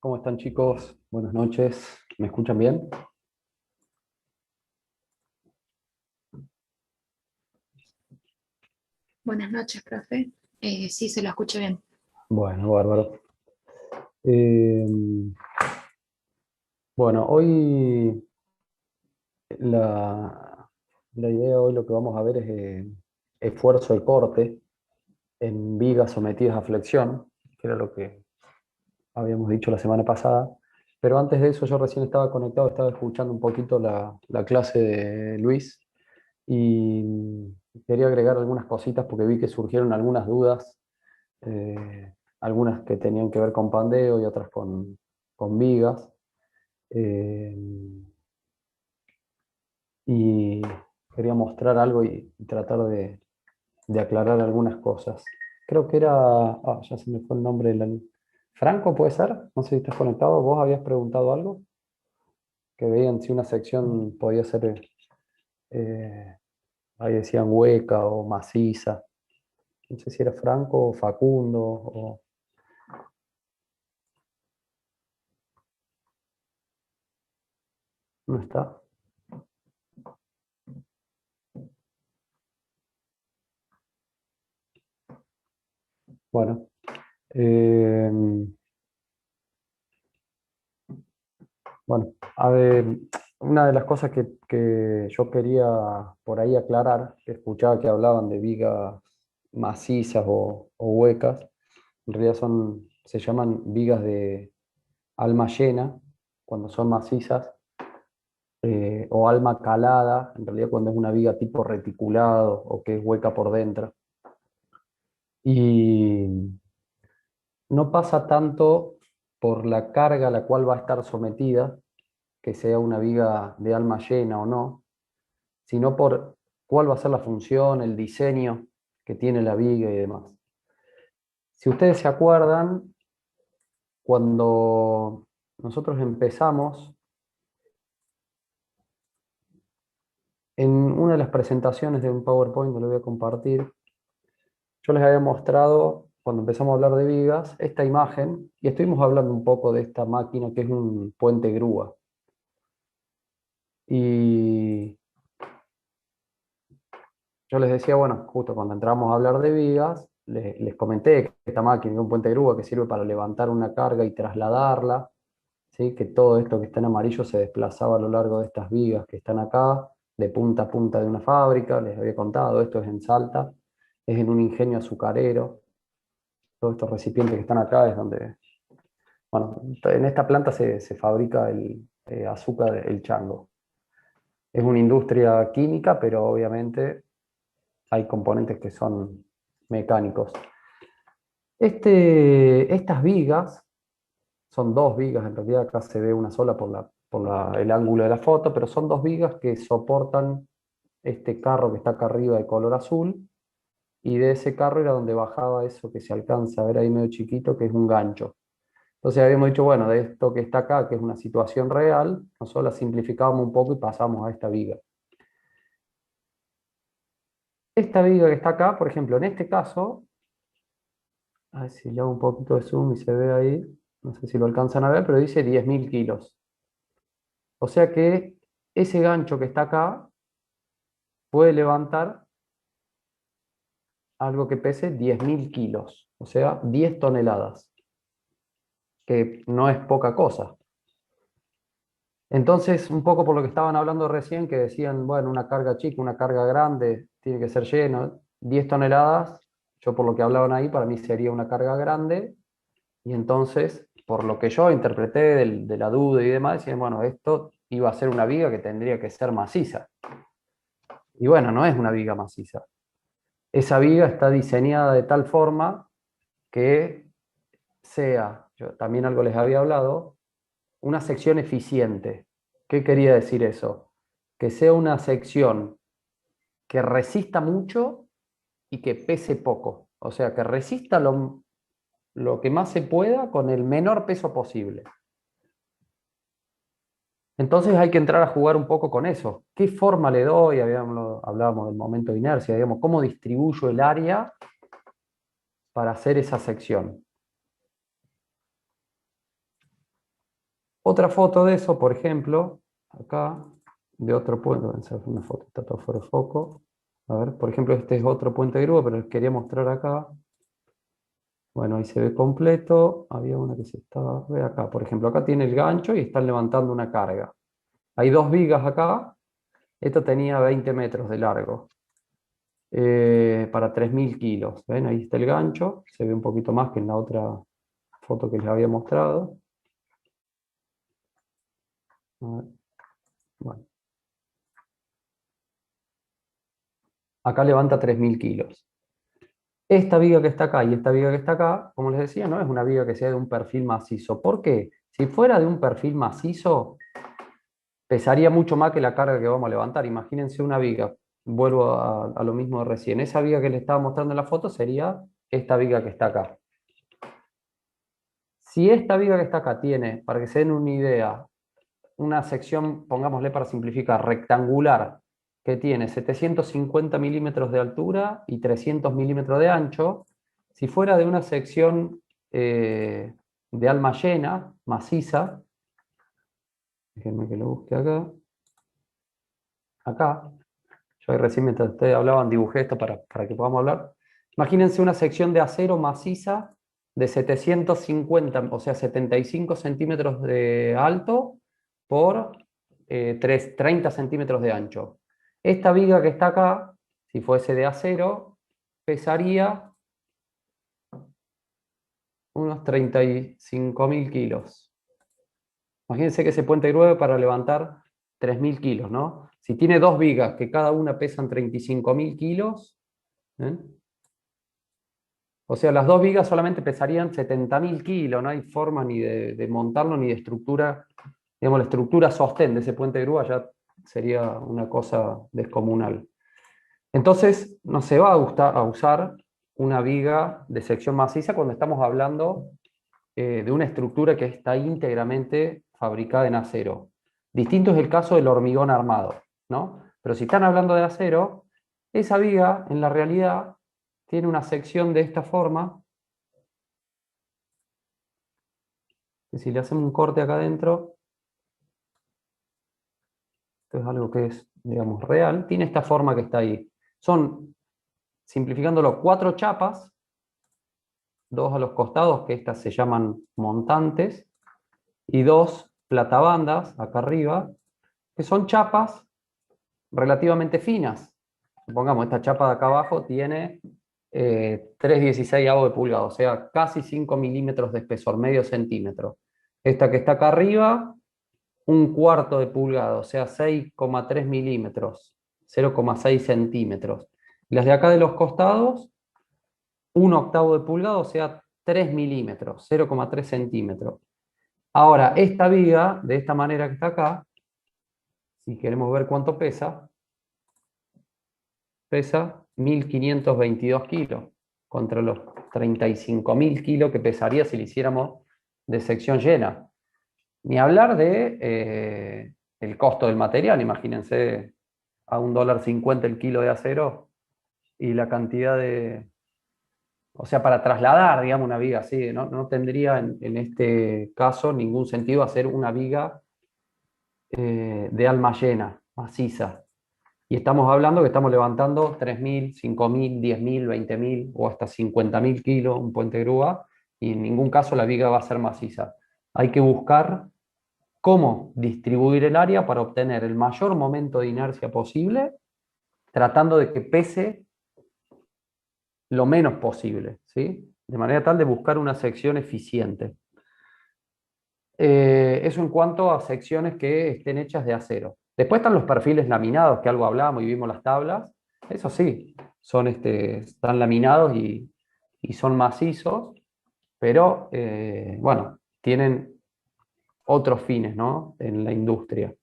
¿Cómo están, chicos? Buenas noches. ¿Me escuchan bien? Buenas noches, profe. Sí, se lo escucho bien. Bueno, bárbaro. Eh, bueno, hoy la idea, hoy lo que vamos a ver es esfuerzo de corte en vigas sometidas a flexión, que era lo que habíamos dicho la semana pasada. Pero antes de eso, yo recién estaba conectado, estaba escuchando un poquito la clase de Luis y quería agregar algunas cositas porque vi que surgieron algunas dudas, algunas que tenían que ver con pandeo y otras con vigas. eh, y quería mostrar algo y tratar de aclarar algunas cosas. Creo que era, ya se me fue el nombre. Franco, ¿puede ser? No sé si estás conectado. ¿Vos habías preguntado algo? Que veían si una sección podía ser, eh, ahí decían hueca o maciza. No sé si era Franco o Facundo o... ¿No está? Bueno. eh, Bueno, a ver, una de las cosas que yo quería por ahí aclarar, que escuchaba que hablaban de vigas macizas o huecas, en realidad se llaman vigas de alma llena, cuando son macizas, o alma calada, en realidad cuando es una viga tipo reticulado o que es hueca por dentro. Y no pasa tanto por la carga a la cual va a estar sometida, que sea una viga de alma llena o no, sino por cuál va a ser la función, el diseño que tiene la viga y demás. Si ustedes se acuerdan, cuando nosotros empezamos, en una de las presentaciones de un PowerPoint que lo voy a compartir, yo les había mostrado, cuando empezamos a hablar de vigas, esta imagen, y estuvimos hablando un poco de esta máquina que es un puente grúa. Y yo les decía, bueno, justo cuando entramos a hablar de vigas, les comenté que esta máquina es un puente grúa que sirve para levantar una carga y trasladarla, ¿sí? Que todo esto que está en amarillo se desplazaba a lo largo de estas vigas que están acá, de punta a punta de una fábrica. Les había contado, esto es en Salta, es en un ingenio azucarero. Todos estos recipientes que están acá es donde, bueno, en esta planta se fabrica el azúcar, el chango. Es una industria química, pero obviamente hay componentes que son mecánicos. Estas vigas, son dos vigas, en realidad acá se ve una sola el ángulo de la foto, pero son dos vigas que soportan este carro que está acá arriba de color azul, y de ese carro era donde bajaba eso que se alcanza a ver ahí medio chiquito, que es un gancho. Entonces habíamos dicho, bueno, de esto que está acá, que es una situación real, nosotros la simplificábamos un poco y pasamos a esta viga. Esta viga que está acá, por ejemplo, en este caso, a ver si le hago un poquito de zoom y se ve ahí, no sé si lo alcanzan a ver, pero dice 10.000 kilos. O sea que ese gancho que está acá puede levantar algo que pese 10.000 kilos, o sea, 10 toneladas, que no es poca cosa. Entonces, un poco por lo que estaban hablando recién, que decían, bueno, una carga chica, una carga grande, tiene que ser lleno, 10 toneladas, yo por lo que hablaban ahí, para mí sería una carga grande, y entonces, por lo que yo interpreté de la duda y demás, decían, bueno, esto iba a ser una viga que tendría que ser maciza. Y bueno, no es una viga maciza. Esa viga está diseñada de tal forma que sea, yo también algo les había hablado, una sección eficiente. ¿Qué quería decir eso? Que sea una sección que resista mucho y que pese poco. O sea, que resista lo que más se pueda con el menor peso posible. Entonces hay que entrar a jugar un poco con eso. ¿Qué forma le doy? Hablábamos del momento de inercia, digamos, cómo distribuyo el área para hacer esa sección. Otra foto de eso, por ejemplo, acá, de otro puente, vamos a hacer una foto, está todo fuera de foco. A ver, por ejemplo, este es otro puente de grúa, pero les quería mostrar acá. Bueno, ahí se ve completo. Había una que se estaba, ve acá, por ejemplo, acá tiene el gancho y están levantando una carga. Hay dos vigas acá. Esto tenía 20 metros de largo. Para 3.000 kilos. ¿Ven? Ahí está el gancho. Se ve un poquito más que en la otra foto que les había mostrado. A ver, bueno. Acá levanta 3.000 kilos. Esta viga que está acá y esta viga que está acá, como les decía, no es una viga que sea de un perfil macizo. ¿Por qué? Si fuera de un perfil macizo, pesaría mucho más que la carga que vamos a levantar. Imagínense una viga. Vuelvo a lo mismo de recién. Esa viga que les estaba mostrando en la foto sería esta viga que está acá. Si esta viga que está acá tiene, para que se den una idea, una sección, pongámosle para simplificar, rectangular, que tiene 750 milímetros de altura y 300 milímetros de ancho, si fuera de una sección de alma llena, maciza, déjenme que lo busque acá, acá, yo ahí recién mientras ustedes hablaban dibujé esto para que podamos hablar. Imagínense una sección de acero maciza de 750, o sea, 75 centímetros de alto por 30 centímetros de ancho. Esta viga que está acá, si fuese de acero, pesaría unos 35.000 kilos. Imagínense que ese puente grueso para levantar 3.000 kilos, ¿no? Si tiene dos vigas que cada una pesan 35.000 kilos, ¿eh? O sea, las dos vigas solamente pesarían 70.000 kilos, no hay forma ni de montarlo ni de estructura. Digamos, la estructura sostén de ese puente de grúa ya sería una cosa descomunal. Entonces, no se va a usar una viga de sección maciza cuando estamos hablando de una estructura que está íntegramente fabricada en acero. Distinto es el caso del hormigón armado, ¿no? Pero si están hablando de acero, esa viga en la realidad tiene una sección de esta forma, que si le hacemos un corte acá adentro, esto es algo que es, digamos, real, tiene esta forma que está ahí. Son, simplificándolo, 4 chapas, 2 a los costados, que estas se llaman montantes, y 2 platabandas acá arriba, que son chapas relativamente finas. Supongamos, esta chapa de acá abajo tiene 3/16 de pulgada, o sea, casi 5 milímetros de espesor, medio centímetro. Esta que está acá arriba, 1/4 de pulgada, o sea, 6,3 milímetros, 0,6 centímetros. Las de acá de los costados, 1/8 de pulgada, o sea, 3 milímetros, 0,3 centímetros. Ahora, esta viga, de esta manera que está acá, si queremos ver cuánto pesa, pesa 1.522 kilos, contra los 35.000 kilos que pesaría si lo hiciéramos de sección llena. Ni hablar de el costo del material, imagínense a $1.50 el kilo de acero y la cantidad de... O sea, para trasladar, digamos, una viga así, no tendría en este caso ningún sentido hacer una viga de alma llena, maciza. Y estamos hablando que estamos levantando 3.000, 5.000, 10.000, 20.000 o hasta 50.000 kilos un puente grúa y en ningún caso la viga va a ser maciza. Hay que buscar cómo distribuir el área para obtener el mayor momento de inercia posible, tratando de que pese lo menos posible, ¿sí? De manera tal de buscar una sección eficiente. Eso en cuanto a secciones que estén hechas de acero. Después están los perfiles laminados, que algo hablamos y vimos las tablas. Eso sí, son están laminados y son macizos, pero bueno, tienen otros fines, ¿no? En la industria.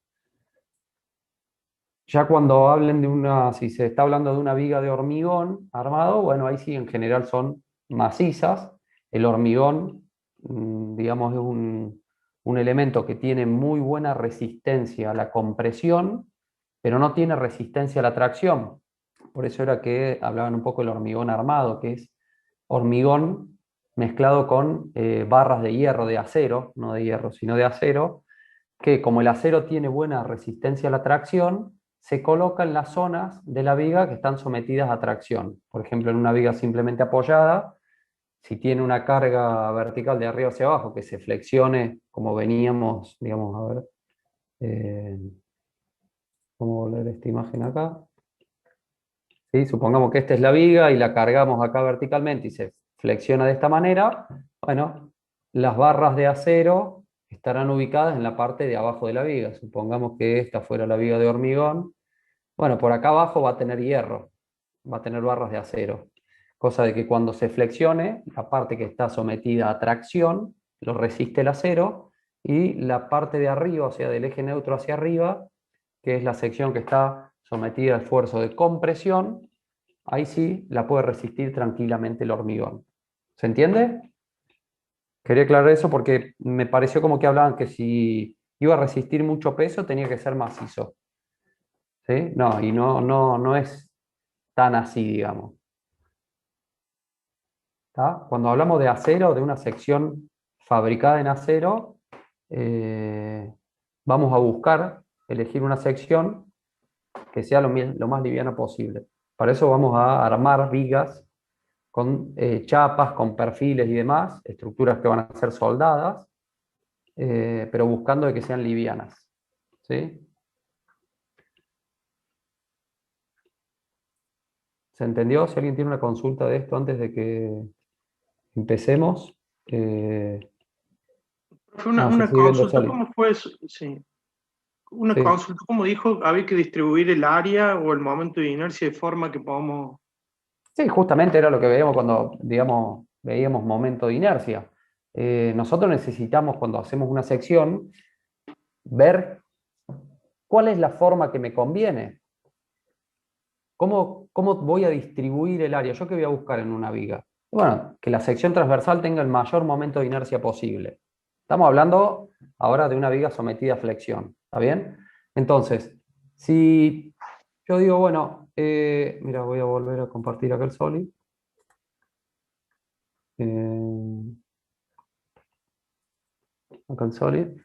Ya cuando hablen de una, si se está hablando de una viga de hormigón armado, bueno, ahí sí en general son macizas. El hormigón, digamos, es un elemento que tiene muy buena resistencia a la compresión, pero no tiene resistencia a la tracción. Por eso era que hablaban un poco del hormigón armado, que es hormigón mezclado con barras de hierro, de acero, no de hierro, sino de acero, que como el acero tiene buena resistencia a la tracción, se coloca en las zonas de la viga que están sometidas a tracción. Por ejemplo, en una viga simplemente apoyada, si tiene una carga vertical de arriba hacia abajo que se flexione, como veníamos, digamos, a ver, ¿cómo volver esta imagen acá? ¿Sí? Supongamos que esta es la viga y la cargamos acá verticalmente y se flexiona de esta manera. Bueno, las barras de acero estarán ubicadas en la parte de abajo de la viga. Supongamos que esta fuera la viga de hormigón. Bueno, por acá abajo va a tener hierro, va a tener barras de acero. Cosa de que cuando se flexione, la parte que está sometida a tracción lo resiste el acero y la parte de arriba, o sea, del eje neutro hacia arriba, que es la sección que está sometida a esfuerzo de compresión, ahí sí la puede resistir tranquilamente el hormigón. ¿Se entiende? Quería aclarar eso porque me pareció como que hablaban que si iba a resistir mucho peso tenía que ser macizo. ¿Sí? No, y no es tan así, digamos. ¿Tá? Cuando hablamos de acero, de una sección fabricada en acero, eh, vamos a buscar elegir una sección que sea lo más liviana posible. Para eso vamos a armar vigas con chapas, con perfiles y demás, estructuras que van a ser soldadas, pero buscando de que sean livianas. ¿Sí? ¿Se entendió? Si alguien tiene una consulta de esto antes de que empecemos. Fue No, se una sigue viendo consulta, Soli. ¿cómo fue eso? Sí. Una Sí. consulta, ¿cómo dijo? Había que distribuir el área o el momento de inercia de forma que podamos... Sí, justamente era lo que veíamos cuando, digamos, veíamos momento de inercia. Nosotros necesitamos, cuando hacemos una sección, ver cuál es la forma que me conviene. ¿Cómo voy a distribuir el área? ¿Yo qué voy a buscar en una viga? Bueno, que la sección transversal tenga el mayor momento de inercia posible. Estamos hablando ahora de una viga sometida a flexión. ¿Está bien? Entonces, si yo digo, bueno, mira, voy a volver a compartir acá el Soli. Eh, acá el Soli.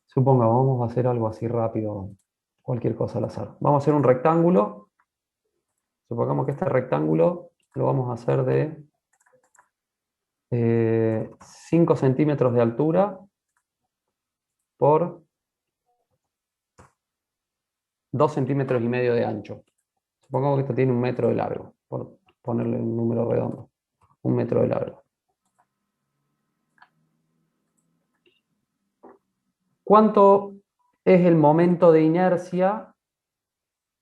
Supongamos, vamos a hacer algo así rápido, cualquier cosa al azar. Vamos a hacer un rectángulo. Supongamos que este rectángulo lo vamos a hacer de 5 centímetros de altura por 2 centímetros y medio de ancho. Supongamos que esto tiene 1 metro de largo, por ponerle un número redondo. 1 metro de largo. ¿Cuánto es el momento de inercia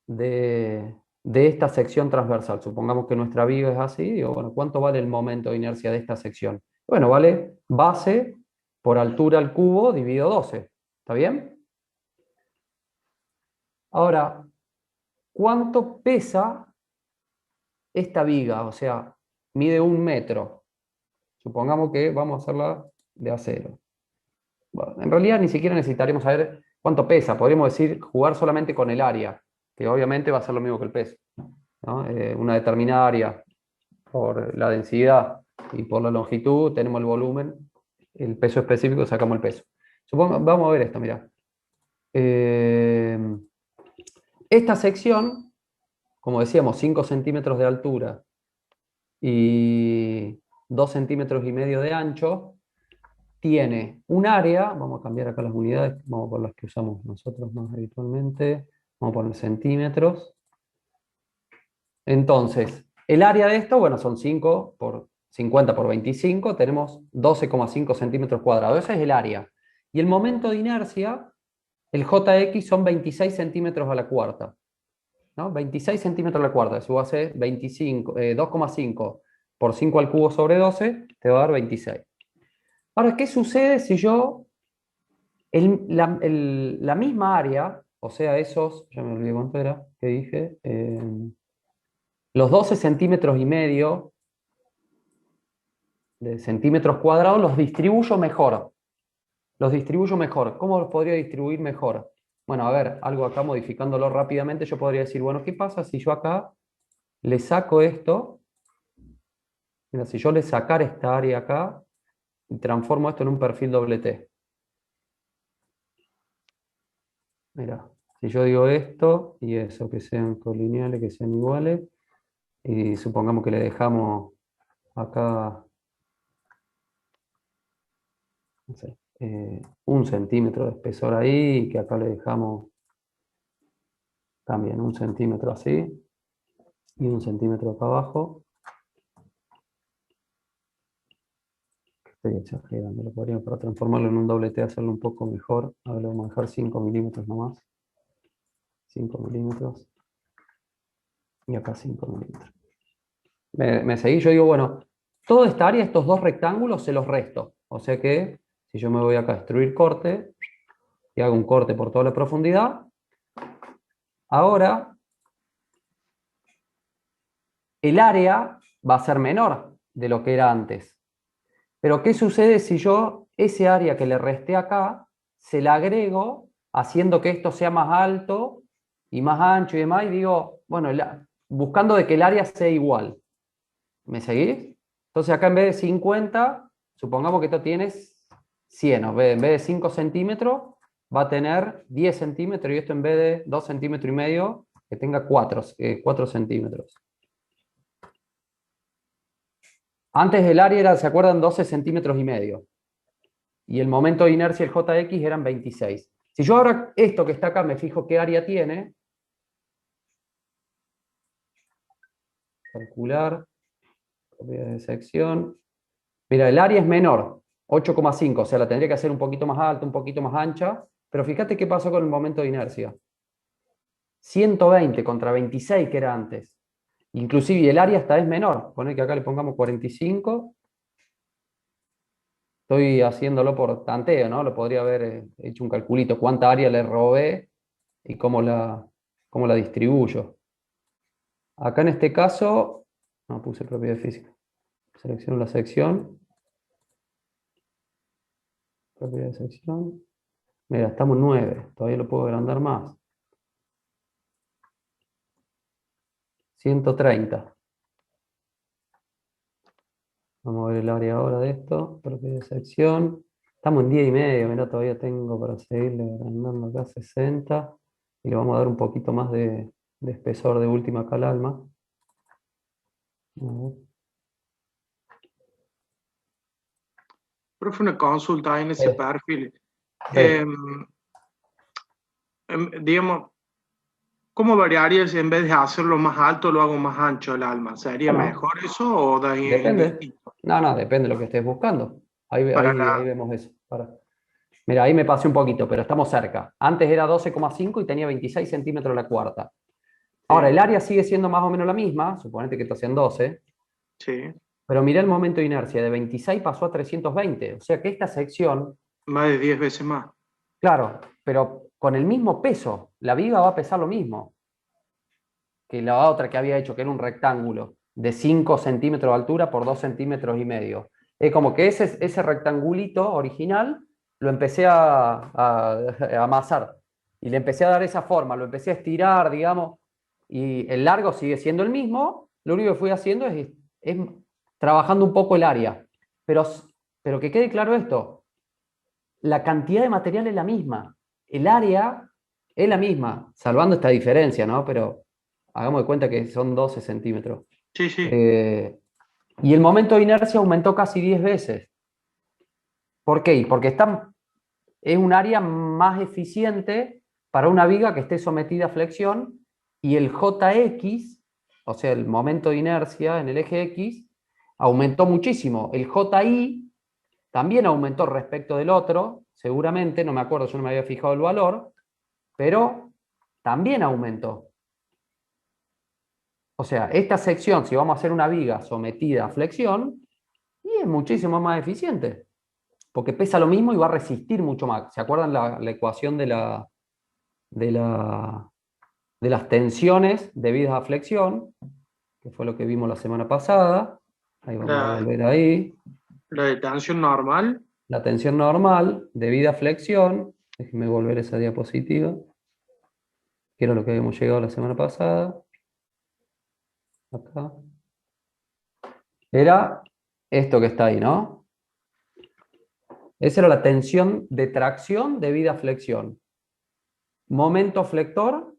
de esta sección transversal? Supongamos que nuestra viga es así, digo, bueno, ¿cuánto vale el momento de inercia de esta sección? Bueno, vale base por altura al cubo dividido 12. ¿Está bien? Ahora, ¿cuánto pesa esta viga? O sea, mide 1 metro. Supongamos que vamos a hacerla de acero. Bueno, en realidad ni siquiera necesitaremos saber cuánto pesa. Podríamos decir jugar solamente con el área, que obviamente va a ser lo mismo que el peso, ¿no? Una determinada área por la densidad y por la longitud tenemos el volumen, el peso específico sacamos el peso. Vamos a ver esto, mira. Esta sección, como decíamos, 5 centímetros de altura y 2 centímetros y medio de ancho, tiene un área, vamos a cambiar acá las unidades, vamos por las que usamos nosotros más habitualmente, vamos a poner centímetros. Entonces, el área de esto, bueno, son 5 por 50 por 25, tenemos 12,5 centímetros cuadrados, ese es el área. Y el momento de inercia, el JX son 26 centímetros a la cuarta, ¿no? 26 centímetros a la cuarta, eso va a ser 2,5 por 5 al cubo sobre 12, te va a dar 26. Ahora, ¿qué sucede si yo la misma área, o sea, esos, ya me olvidé cuánto era, que dije, los 12 centímetros y medio de centímetros cuadrados los distribuyo mejor? Los distribuyo mejor. ¿Cómo los podría distribuir mejor? Bueno, a ver, algo acá modificándolo rápidamente, yo podría decir, bueno, ¿qué pasa si yo acá le saco esto? Mira, si yo le sacara esta área acá y transformo esto en un perfil doble T. Mira, si yo digo esto y eso, que sean colineales, que sean iguales, y supongamos que le dejamos acá, no sé, 1 centímetro de espesor ahí, y que acá le dejamos también 1 centímetro así, y 1 centímetro acá abajo. Estoy exagerando, lo podríamos para transformarlo en un doble T, hacerlo un poco mejor. Ahora le vamos a dejar 5 milímetros nomás. 5 milímetros. Y acá 5 milímetros. ¿Me seguí? Yo digo, bueno, toda esta área, estos dos rectángulos, se los resto. O sea que, si yo me voy acá a extruir corte, y hago un corte por toda la profundidad, ahora el área va a ser menor de lo que era antes. Pero ¿qué sucede si yo ese área que le resté acá, se la agrego haciendo que esto sea más alto y más ancho y demás? Y digo, bueno, buscando de que el área sea igual. ¿Me seguís? Entonces acá en vez de 50, supongamos que esto tiene 100, en vez de 5 centímetros, va a tener 10 centímetros, y esto en vez de 2 centímetros y medio, que tenga 4 centímetros. Antes el área era, ¿se acuerdan? 12 centímetros y medio. Y el momento de inercia, el JX, eran 26. Si yo ahora esto que está acá me fijo qué área tiene, calcular, propiedades de sección. Mira, el área es menor, 8,5, o sea, la tendría que hacer un poquito más alta, un poquito más ancha, pero fíjate qué pasó con el momento de inercia. 120 contra 26 que era antes. Inclusive el área esta es menor. Poner que acá le pongamos 45. Estoy haciéndolo por tanteo, ¿no? Lo podría haber hecho un calculito. ¿Cuánta área le robé y cómo la distribuyo? Acá en este caso, no puse propiedad física. Selecciono la sección. Propiedad de sección. Mira, estamos 9. Todavía lo puedo agrandar más. 130. Vamos a ver el área ahora de esto. Propiedad de sección. Estamos en 10,5. Mira, todavía tengo para seguirle agrandando acá 60. Y le vamos a dar un poquito más de espesor de última acá al alma. A ver. Profe, una consulta en ese perfil. Sí. Digamos, ¿cómo variaría si en vez de hacerlo más alto lo hago más ancho el alma? ¿Sería Bueno, mejor eso o da depende. indistinto? No, depende de lo que estés buscando. Para la, Ahí vemos eso. Mira, ahí me pasé un poquito, pero estamos cerca. Antes era 12,5 y tenía 26 centímetros la cuarta. Ahora, sí, el área sigue siendo más o menos la misma, suponete que esto en 12, sí, pero mirá el momento de inercia, de 26 pasó a 320. O sea que esta sección, más de 10 veces más. claro, pero con el mismo peso, la viga va a pesar lo mismo que la otra que había hecho, que era un rectángulo de 5 centímetros de altura por 2 centímetros y medio. Es como que ese rectangulito original lo empecé a amasar y le empecé a dar esa forma, lo empecé a estirar, digamos, y el largo sigue siendo el mismo. Lo único que fui haciendo es trabajando un poco el área. Pero, pero que quede claro esto, la cantidad de material es la misma, el área es la misma, salvando esta diferencia, ¿no? Pero hagamos de cuenta que son 12 centímetros. Sí, sí. Eh, y el momento de inercia aumentó casi 10 veces. ¿Por qué? Porque es un área más eficiente para una viga que esté sometida a flexión, y el JX, o sea, el momento de inercia en el eje X, aumentó muchísimo. El JI también aumentó respecto del otro, seguramente, no me acuerdo, yo no me había fijado el valor, pero también aumentó. O sea, esta sección, si vamos a hacer una viga sometida a flexión, y es muchísimo más eficiente, porque pesa lo mismo y va a resistir mucho más. ¿Se acuerdan la ecuación de, la, de las tensiones debidas a flexión? Que fue lo que vimos la semana pasada. Ahí vamos a La, volver ahí. la de tensión normal, La tensión normal debida a flexión. Déjenme volver esa diapositiva, que era lo que habíamos llegado la semana pasada. Acá. Era esto que está ahí, ¿no? Esa era la tensión de tracción debida a flexión. momento flector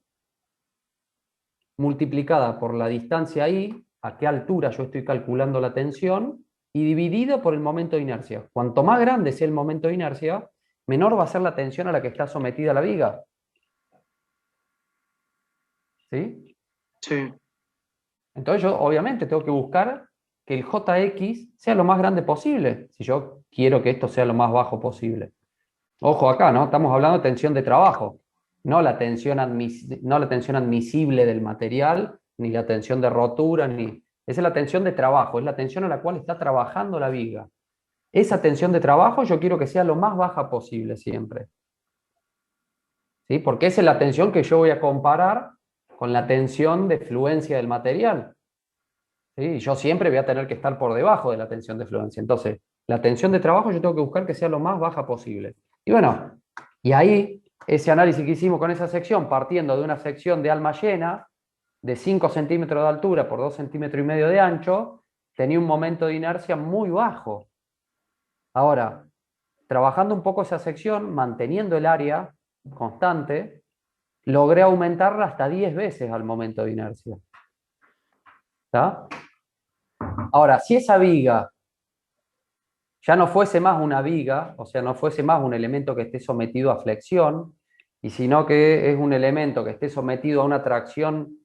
multiplicada por la distancia I, a qué altura yo estoy calculando la tensión, y dividida por el momento de inercia. Cuanto más grande sea el momento de inercia, menor va a ser la tensión a la que está sometida la viga. ¿Sí? Sí. Entonces yo obviamente tengo que buscar que el Jx sea lo más grande posible, si yo quiero que esto sea lo más bajo posible. Ojo acá, ¿no? Estamos hablando de tensión de trabajo, no la tensión, no la tensión admisible del material, ni la tensión de rotura, ni... Esa es la tensión de trabajo, es la tensión a la cual está trabajando la viga. Esa tensión de trabajo yo quiero que sea lo más baja posible siempre. ¿Sí? Porque esa es la tensión que yo voy a comparar con la tensión de fluencia del material. ¿Sí? Yo siempre voy a tener que estar por debajo de la tensión de fluencia. Entonces, la tensión de trabajo yo tengo que buscar que sea lo más baja posible. Y bueno, y ahí, ese análisis que hicimos con esa sección, partiendo de una sección de alma llena, de 5 centímetros de altura por 2,5 centímetros de ancho, tenía un momento de inercia muy bajo. Ahora, trabajando un poco esa sección, manteniendo el área constante, logré aumentarla hasta 10 veces al momento de inercia. ¿Está? Ahora, si esa viga ya no fuese más una viga, o sea, no fuese más un elemento que esté sometido a flexión, y sino que es un elemento que esté sometido a una tracción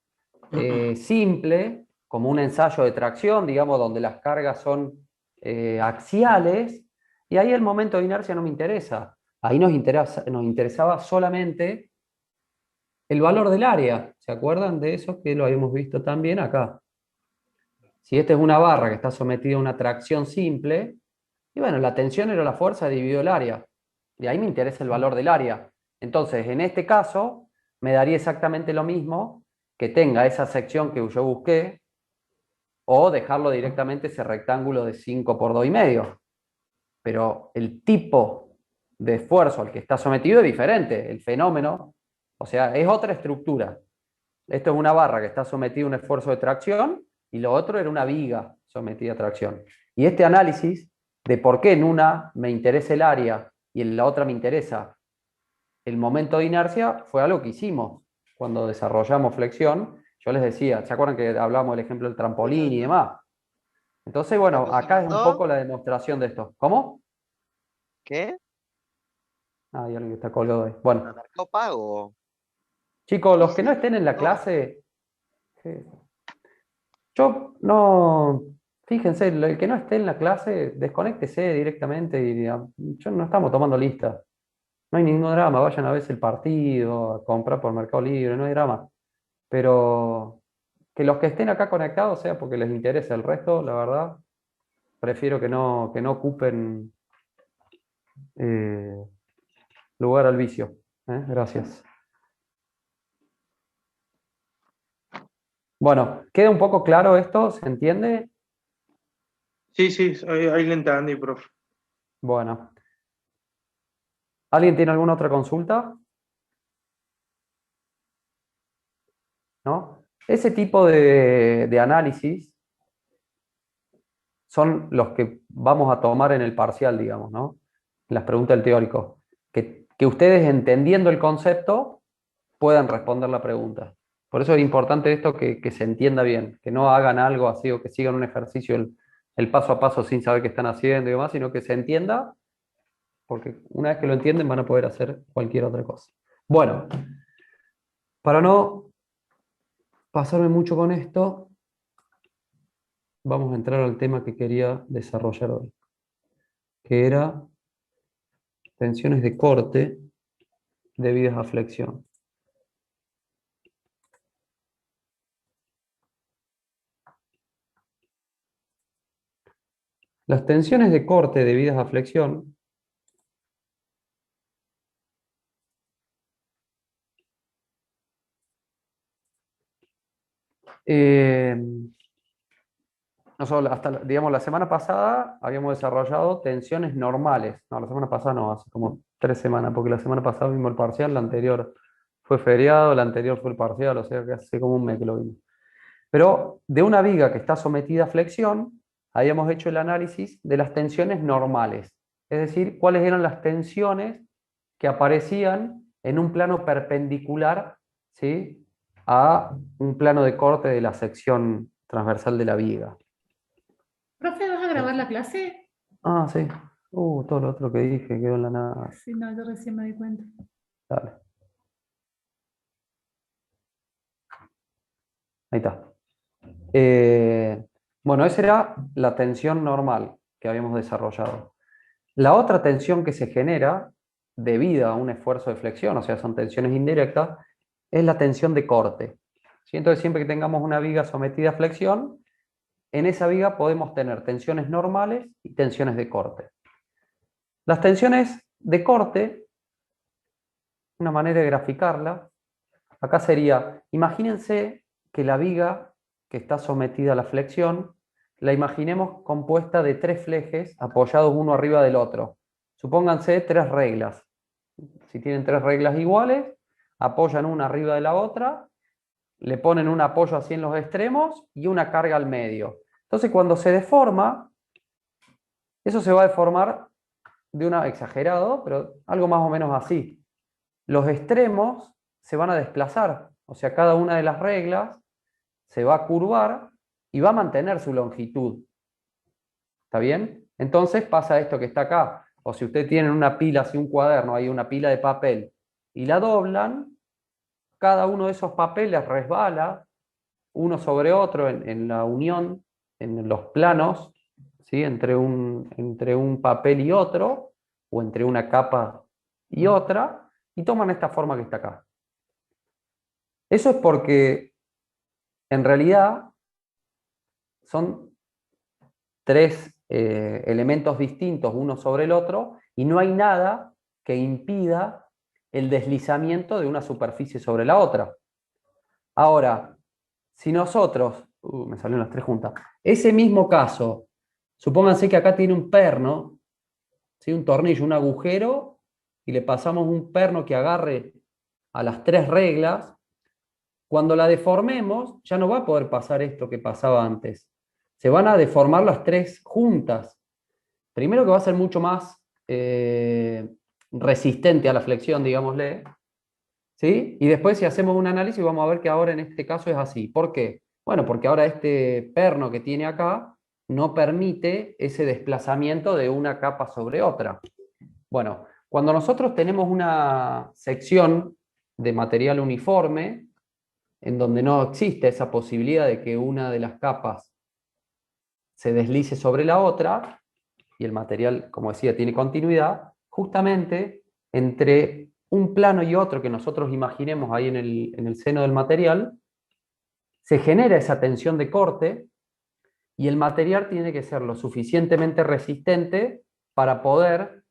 simple, como un ensayo de tracción, digamos, donde las cargas son axiales, y ahí el momento de inercia no me interesa. Ahí nos interesaba solamente el valor del área. ¿Se acuerdan de eso que lo habíamos visto también acá? Si esta es una barra que está sometida a una tracción simple, y bueno, la tensión era la fuerza dividido el área. Y ahí me interesa el valor del área. Entonces, en este caso, me daría exactamente lo mismo que tenga esa sección que yo busqué, o dejarlo directamente ese rectángulo de 5 por 2,5. Pero el tipo de esfuerzo al que está sometido es diferente. El fenómeno, o sea, es otra estructura. Esto es una barra que está sometida a un esfuerzo de tracción y lo otro era una viga sometida a tracción. Y este análisis de por qué en una me interesa el área y en la otra me interesa el momento de inercia fue algo que hicimos cuando desarrollamos flexión. Yo les decía, ¿se acuerdan que hablábamos del ejemplo del trampolín y demás? Entonces, bueno, ¿Lo acá es un presentó? poco la demostración de esto. ¿Cómo? ¿Qué? Ah, hay alguien que está colgado ahí. Bueno, ¿A Mercado Pago? chicos, Sí, los que no sí. estén en la No, clase, yo no, fíjense, el que no esté en la clase, desconéctese directamente y diga, yo no estamos tomando lista. No hay ningún drama, vayan a ver el partido, a comprar por Mercado Libre, no hay drama. Pero que los que estén acá conectados sea porque les interesa. El resto, la verdad, prefiero que no ocupen eh, lugar al vicio. Gracias. Bueno, ¿queda un poco claro esto? ¿Se entiende? Sí, sí, ahí le entendí, profe. Bueno. ¿Alguien tiene alguna otra consulta? ¿No? Ese tipo de análisis son los que vamos a tomar en el parcial, digamos, ¿no? En las preguntas del teórico. Que ustedes, entendiendo el concepto, puedan responder la pregunta. Por eso es importante esto que se entienda bien, que no hagan algo así o que sigan un ejercicio el paso a paso sin saber qué están haciendo y demás, sino que se entienda, porque una vez que lo entienden van a poder hacer cualquier otra cosa. Bueno, para no pasarme mucho con esto, vamos a entrar al tema que quería desarrollar hoy, que era tensiones de corte debidas a flexión. Las tensiones de corte debidas a flexión nosotros hasta, digamos, la semana pasada habíamos desarrollado tensiones normales. No, la semana pasada no, hace como 3 semanas, porque la semana pasada vimos el parcial, la anterior fue feriado, la anterior fue el parcial, o sea que hace como un mes que lo vimos. Pero de una viga que está sometida a flexión, habíamos hecho el análisis de las tensiones normales. Es decir, cuáles eran las tensiones que aparecían en un plano perpendicular, ¿sí?, a un plano de corte de la sección transversal de la viga. Profe, ¿vas a grabar la clase? Ah, sí. Todo lo otro que dije quedó en la nada. Sí, no, yo recién me di cuenta. Dale. Ahí está. Bueno, esa era la tensión normal que habíamos desarrollado. La otra tensión que se genera debido a un esfuerzo de flexión, o sea, son tensiones indirectas, es la tensión de corte. ¿Sí? Entonces, siempre que tengamos una viga sometida a flexión, en esa viga podemos tener tensiones normales y tensiones de corte. Las tensiones de corte, una manera de graficarla, acá sería, imagínense que la viga que está sometida a la flexión, la imaginemos compuesta de 3 flejes apoyados uno arriba del otro. Supónganse 3 reglas. Si tienen 3 reglas iguales, apoyan una arriba de la otra, le ponen un apoyo así en los extremos y una carga al medio. Entonces, cuando se deforma, eso se va a deformar de una, exagerado, pero algo más o menos así. Los extremos se van a desplazar, o sea, cada una de las reglas se va a curvar y va a mantener su longitud. ¿Está bien? Entonces pasa esto que está acá. O si ustedes tienen una pila, así un cuaderno, hay una pila de papel, y la doblan, cada uno de esos papeles resbala uno sobre otro en la unión, en los planos, ¿sí?, entre un papel y otro, o entre una capa y otra, y toman esta forma que está acá. Eso es porque, en realidad, son 3 elementos distintos uno sobre el otro, y no hay nada que impida el deslizamiento de una superficie sobre la otra. Ahora, si nosotros, me salieron las 3 juntas, ese mismo caso, supónganse que acá tiene un perno, ¿sí?, un tornillo, un agujero, y le pasamos un perno que agarre a las 3 reglas, cuando la deformemos, ya no va a poder pasar esto que pasaba antes. Se van a deformar las 3 juntas. Primero que va a ser mucho más resistente a la flexión, digámosle, ¿sí? Y después, si hacemos un análisis, vamos a ver que ahora en este caso es así. ¿Por qué? Bueno, porque ahora este perno que tiene acá no permite ese desplazamiento de una capa sobre otra. Bueno, cuando nosotros tenemos una sección de material uniforme, en donde no existe esa posibilidad de que una de las capas se deslice sobre la otra, y el material, como decía, tiene continuidad, justamente entre un plano y otro que nosotros imaginemos ahí en el seno del material, se genera esa tensión de corte, y el material tiene que ser lo suficientemente resistente para poder,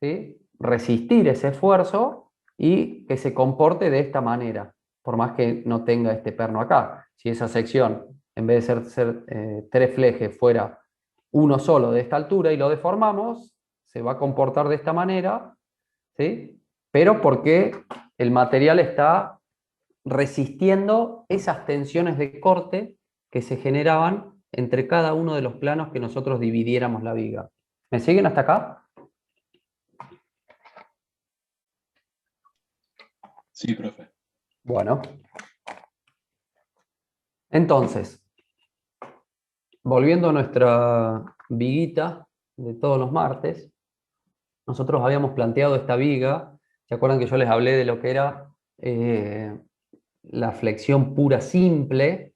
¿sí?, resistir ese esfuerzo y que se comporte de esta manera, por más que no tenga este perno acá. Si esa sección, en vez de ser 3 flejes, fuera uno solo de esta altura y lo deformamos, se va a comportar de esta manera, ¿sí?, pero porque el material está resistiendo esas tensiones de corte que se generaban entre cada uno de los planos que nosotros dividiéramos la viga. ¿Me siguen hasta acá? Sí, profe. Bueno. Entonces, volviendo a nuestra viguita de todos los martes, nosotros habíamos planteado esta viga. ¿Se acuerdan que yo les hablé de lo que era la flexión pura simple,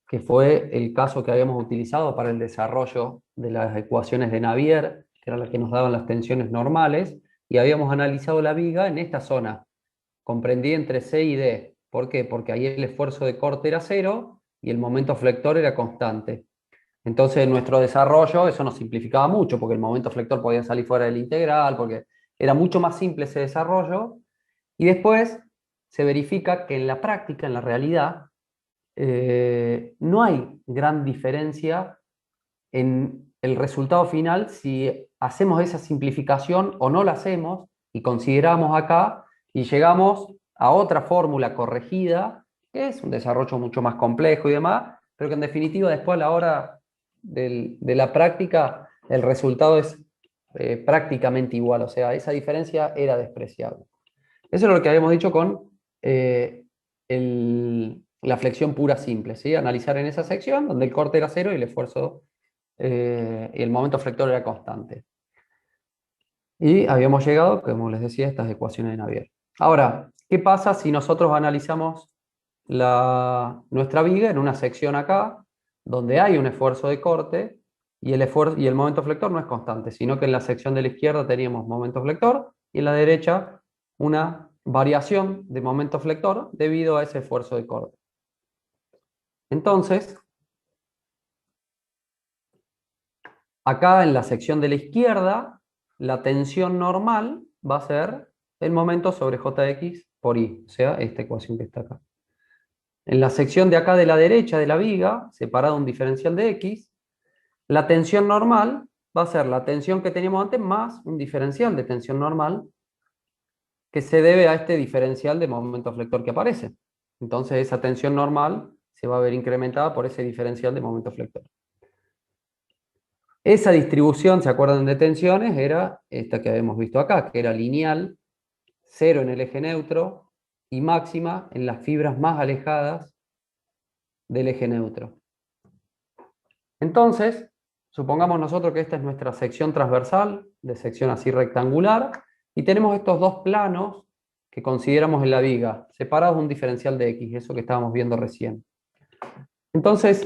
que fue el caso que habíamos utilizado para el desarrollo de las ecuaciones de Navier, que eran las que nos daban las tensiones normales, y habíamos analizado la viga en esta zona, comprendida entre C y D. ¿Por qué? Porque ahí el esfuerzo de corte era 0 y el momento flector era constante. Entonces, en nuestro desarrollo eso nos simplificaba mucho, porque el momento flector podía salir fuera del integral, porque era mucho más simple ese desarrollo. Y después se verifica que en la práctica, en la realidad, no hay gran diferencia en el resultado final si hacemos esa simplificación o no la hacemos, y consideramos acá y llegamos a otra fórmula corregida, que es un desarrollo mucho más complejo y demás, pero que en definitiva después a la hora de la práctica el resultado es prácticamente igual, o sea, esa diferencia era despreciable. Eso es lo que habíamos dicho con la flexión pura simple, ¿sí? Analizar en esa sección donde el corte era cero y el esfuerzo y el momento flector era constante. Y habíamos llegado, como les decía, a estas ecuaciones de Navier. Ahora, ¿qué pasa si nosotros analizamos nuestra viga en una sección acá, donde hay un esfuerzo de corte y el momento flector no es constante, sino que en la sección de la izquierda teníamos momento flector y en la derecha una variación de momento flector debido a ese esfuerzo de corte. Entonces, acá en la sección de la izquierda, la tensión normal va a ser el momento sobre Jx por I, o sea, esta ecuación que está acá. En la sección de acá de la derecha de la viga, separada un diferencial de X, la tensión normal va a ser la tensión que teníamos antes más un diferencial de tensión normal que se debe a este diferencial de momento flector que aparece. Entonces esa tensión normal se va a ver incrementada por ese diferencial de momento flector. Esa distribución, ¿se acuerdan de tensiones? Era esta que habíamos visto acá, que era lineal, cero en el eje neutro y máxima en las fibras más alejadas del eje neutro. Entonces, supongamos nosotros que esta es nuestra sección transversal, de sección así rectangular, y tenemos estos dos planos que consideramos en la viga, separados de un diferencial de X, eso que estábamos viendo recién. Entonces,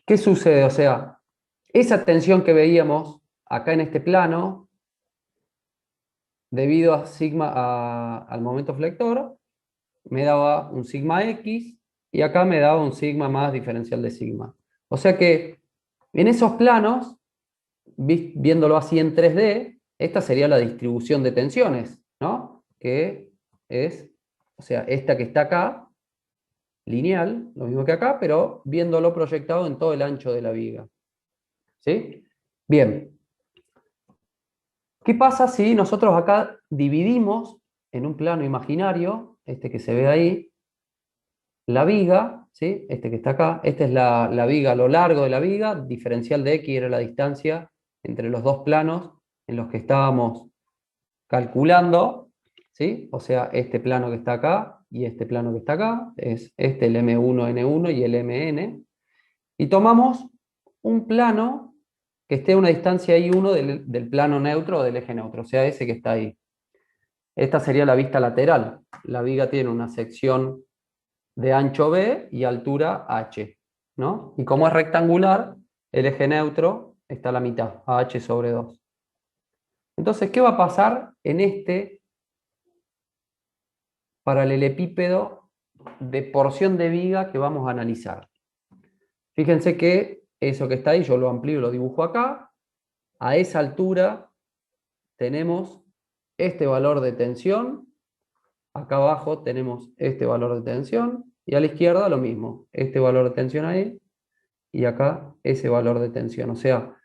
¿qué sucede? O sea, esa tensión que veíamos acá en este plano, debido a al momento flector, me daba un sigma X, y acá me daba un sigma más diferencial de sigma. O sea que en esos planos, viéndolo así en 3D, esta sería la distribución de tensiones, ¿no? Que es, o sea, esta que está acá, lineal, lo mismo que acá, pero viéndolo proyectado en todo el ancho de la viga. ¿Sí? Bien. ¿Qué pasa si nosotros acá dividimos en un plano imaginario, este que se ve ahí, la viga, ¿sí? Este que está acá, esta es la viga a lo largo de la viga, diferencial de X era la distancia entre los dos planos en los que estábamos calculando, ¿sí? O sea, este plano que está acá y este plano que está acá, es este el M1N1 y el MN, y tomamos un plano que esté a una distancia I1 del plano neutro o del eje neutro, o sea, ese que está ahí. Esta sería la vista lateral. La viga tiene una sección de ancho B y altura H, ¿no? Y como es rectangular, el eje neutro está a la mitad, a H sobre 2. Entonces, ¿qué va a pasar en este paralelepípedo de porción de viga que vamos a analizar? Fíjense que eso que está ahí, yo lo amplío y lo dibujo acá. A esa altura tenemos este valor de tensión. Acá abajo tenemos este valor de tensión. Y a la izquierda lo mismo. Este valor de tensión ahí. Y acá ese valor de tensión. O sea,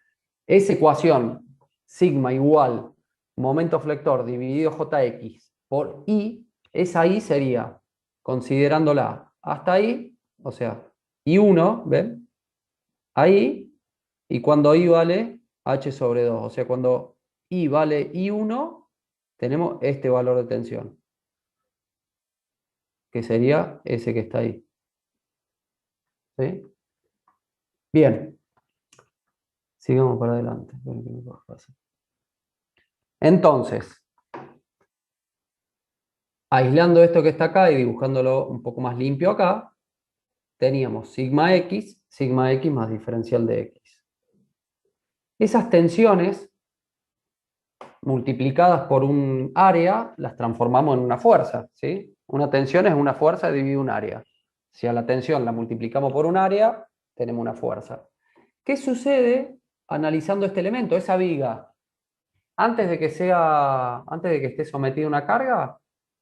esa ecuación, sigma igual momento flector dividido Jx por I, esa I sería, considerándola hasta ahí, o sea, I1, ¿ven? Ahí, y cuando I vale H sobre 2, o sea, cuando I vale I1, tenemos este valor de tensión, que sería ese que está ahí. ¿Sí? Bien. Sigamos para adelante. Entonces, aislando esto que está acá y dibujándolo un poco más limpio acá, teníamos sigma X más diferencial de X. Esas tensiones multiplicadas por un área las transformamos en una fuerza, ¿sí? Una tensión es una fuerza dividida un área. Si a la tensión la multiplicamos por un área, tenemos una fuerza. ¿Qué sucede analizando este elemento? Esa viga, antes de que esté sometida a una carga,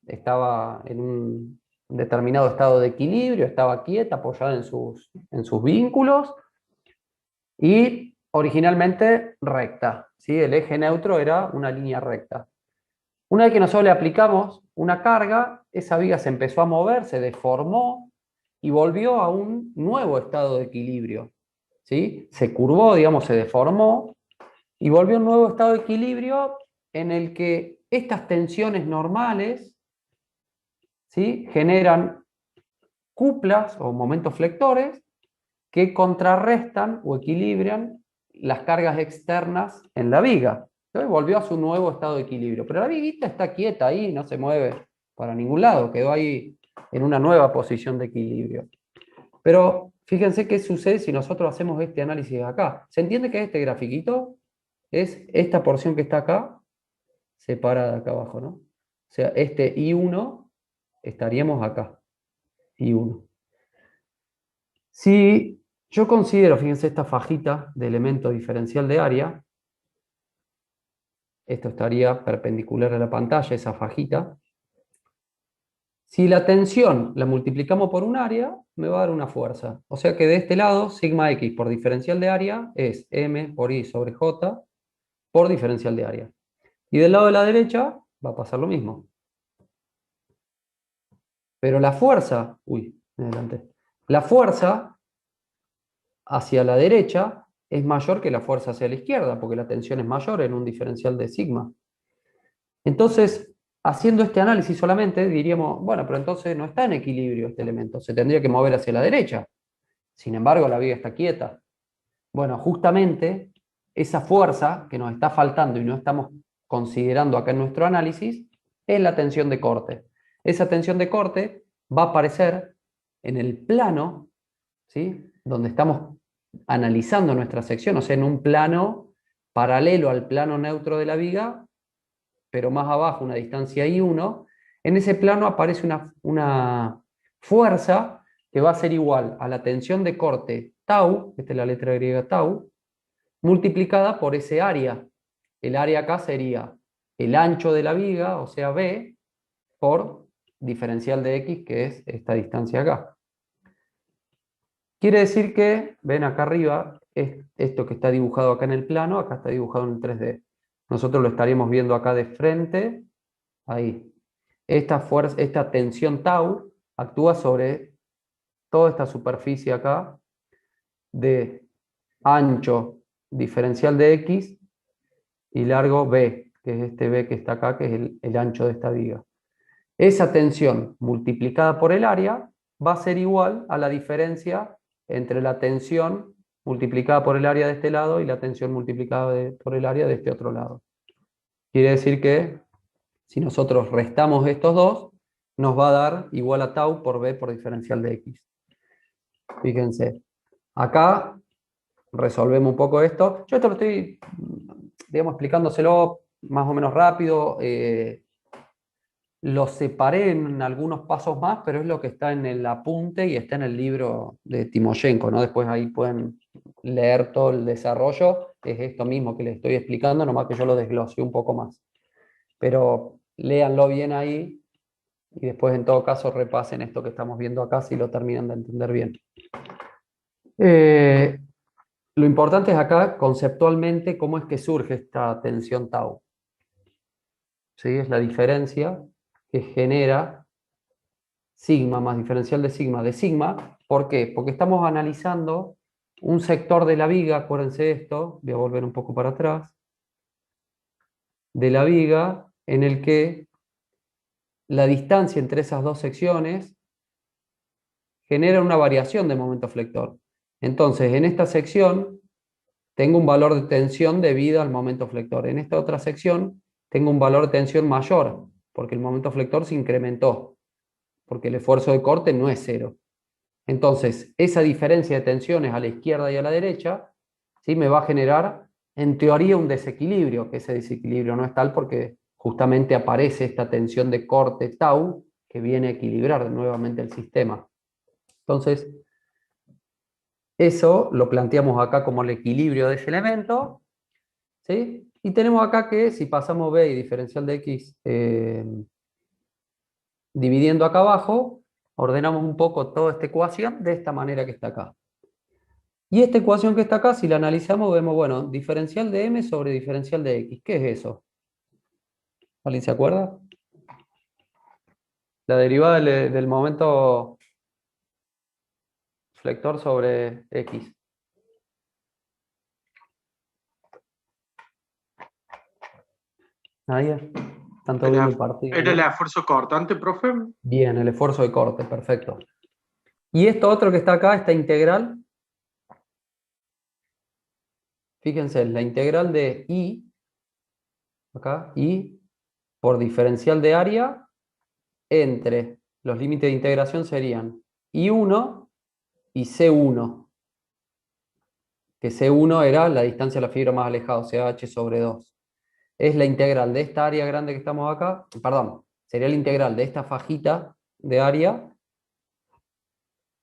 estaba en un determinado estado de equilibrio, estaba quieta, apoyada en sus vínculos y originalmente recta, ¿sí? El eje neutro era una línea recta. Una vez que nosotros le aplicamos una carga, esa viga se empezó a mover, se deformó y volvió a un nuevo estado de equilibrio, ¿sí? Se curvó, digamos, se deformó y volvió a un nuevo estado de equilibrio en el que estas tensiones normales ¿sí? Generan cuplas o momentos flectores que contrarrestan o equilibran las cargas externas en la viga. Entonces volvió a su nuevo estado de equilibrio. Pero la viguita está quieta ahí, no se mueve para ningún lado, quedó ahí en una nueva posición de equilibrio. Pero fíjense qué sucede si nosotros hacemos este análisis acá. ¿Se entiende que este grafiquito es esta porción que está acá, separada acá abajo, ¿no? O sea, este I1 estaríamos acá, I1. Si yo considero, fíjense, esta fajita de elemento diferencial de área, esto estaría perpendicular a la pantalla, esa fajita. Si la tensión la multiplicamos por un área, me va a dar una fuerza. O sea que de este lado, sigma x por diferencial de área es m por i sobre j por diferencial de área. Y del lado de la derecha va a pasar lo mismo. Pero la fuerza, la fuerza hacia la derecha es mayor que la fuerza hacia la izquierda, porque la tensión es mayor en un diferencial de sigma. Entonces, haciendo este análisis solamente, diríamos, bueno, pero entonces no está en equilibrio este elemento, se tendría que mover hacia la derecha. Sin embargo, la viga está quieta. Bueno, justamente esa fuerza que nos está faltando y no estamos considerando acá en nuestro análisis es la tensión de corte. Esa tensión de corte va a aparecer en el plano, ¿sí?, donde estamos analizando nuestra sección, o sea, en un plano paralelo al plano neutro de la viga, pero más abajo, una distancia I1, en ese plano aparece una fuerza que va a ser igual a la tensión de corte tau, esta es la letra griega tau, multiplicada por ese área. El área acá sería el ancho de la viga, o sea, B, por diferencial de X, que es esta distancia acá. Quiere decir que, ven acá arriba, es esto que está dibujado acá en el plano, acá está dibujado en el 3D. Nosotros lo estaríamos viendo acá de frente, ahí. Esta fuerza, esta tensión tau actúa sobre toda esta superficie acá de ancho diferencial de X y largo B, que es este B que está acá, que es el ancho de esta viga. Esa tensión multiplicada por el área va a ser igual a la diferencia entre la tensión multiplicada por el área de este lado y la tensión multiplicada por el área de este otro lado. Quiere decir que si nosotros restamos estos dos, nos va a dar igual a tau por B por diferencial de X. Fíjense, acá resolvemos un poco esto. Yo esto lo estoy, digamos, explicándoselo más o menos rápido. Lo separé en algunos pasos más, pero es lo que está en el apunte y está en el libro de Timoshenko, ¿no? Después ahí pueden leer todo el desarrollo. Es esto mismo que les estoy explicando, nomás que yo lo desglosé un poco más. Pero léanlo bien ahí y después en todo caso repasen esto que estamos viendo acá si lo terminan de entender bien. Lo importante es acá conceptualmente cómo es que surge esta tensión tau. ¿Sí? Es la diferencia que genera sigma más diferencial de sigma. ¿Por qué? Porque estamos analizando un sector de la viga, acuérdense de esto, voy a volver un poco para atrás, de la viga en el que la distancia entre esas dos secciones genera una variación de momento flector. Entonces, en esta sección tengo un valor de tensión debido al momento flector. En esta otra sección tengo un valor de tensión mayor, porque el momento flector se incrementó, porque el esfuerzo de corte no es cero. Entonces, esa diferencia de tensiones a la izquierda y a la derecha, ¿sí?, me va a generar, en teoría, un desequilibrio, que ese desequilibrio no es tal porque justamente aparece esta tensión de corte tau que viene a equilibrar nuevamente el sistema. Entonces, eso lo planteamos acá como el equilibrio de ese elemento, ¿sí? Y tenemos acá que si pasamos B y diferencial de X dividiendo acá abajo, ordenamos un poco toda esta ecuación de esta manera que está acá. Y esta ecuación que está acá, si la analizamos, vemos, bueno, diferencial de M sobre diferencial de X. ¿Qué es eso? ¿Alguien se acuerda? La derivada del momento flector sobre X. ¿Nadie? ¿Están todos viendo el partido? ¿Era el ¿No? esfuerzo cortante, profe? Bien, el esfuerzo de corte, perfecto. Y esto otro que está acá, esta integral, fíjense, la integral de I, acá, I por diferencial de área entre los límites de integración serían I1 y C1, que C1 era la distancia a la fibra más alejada, o sea, H sobre 2. Es la integral de esta área grande que estamos acá, perdón, sería la integral de esta fajita de área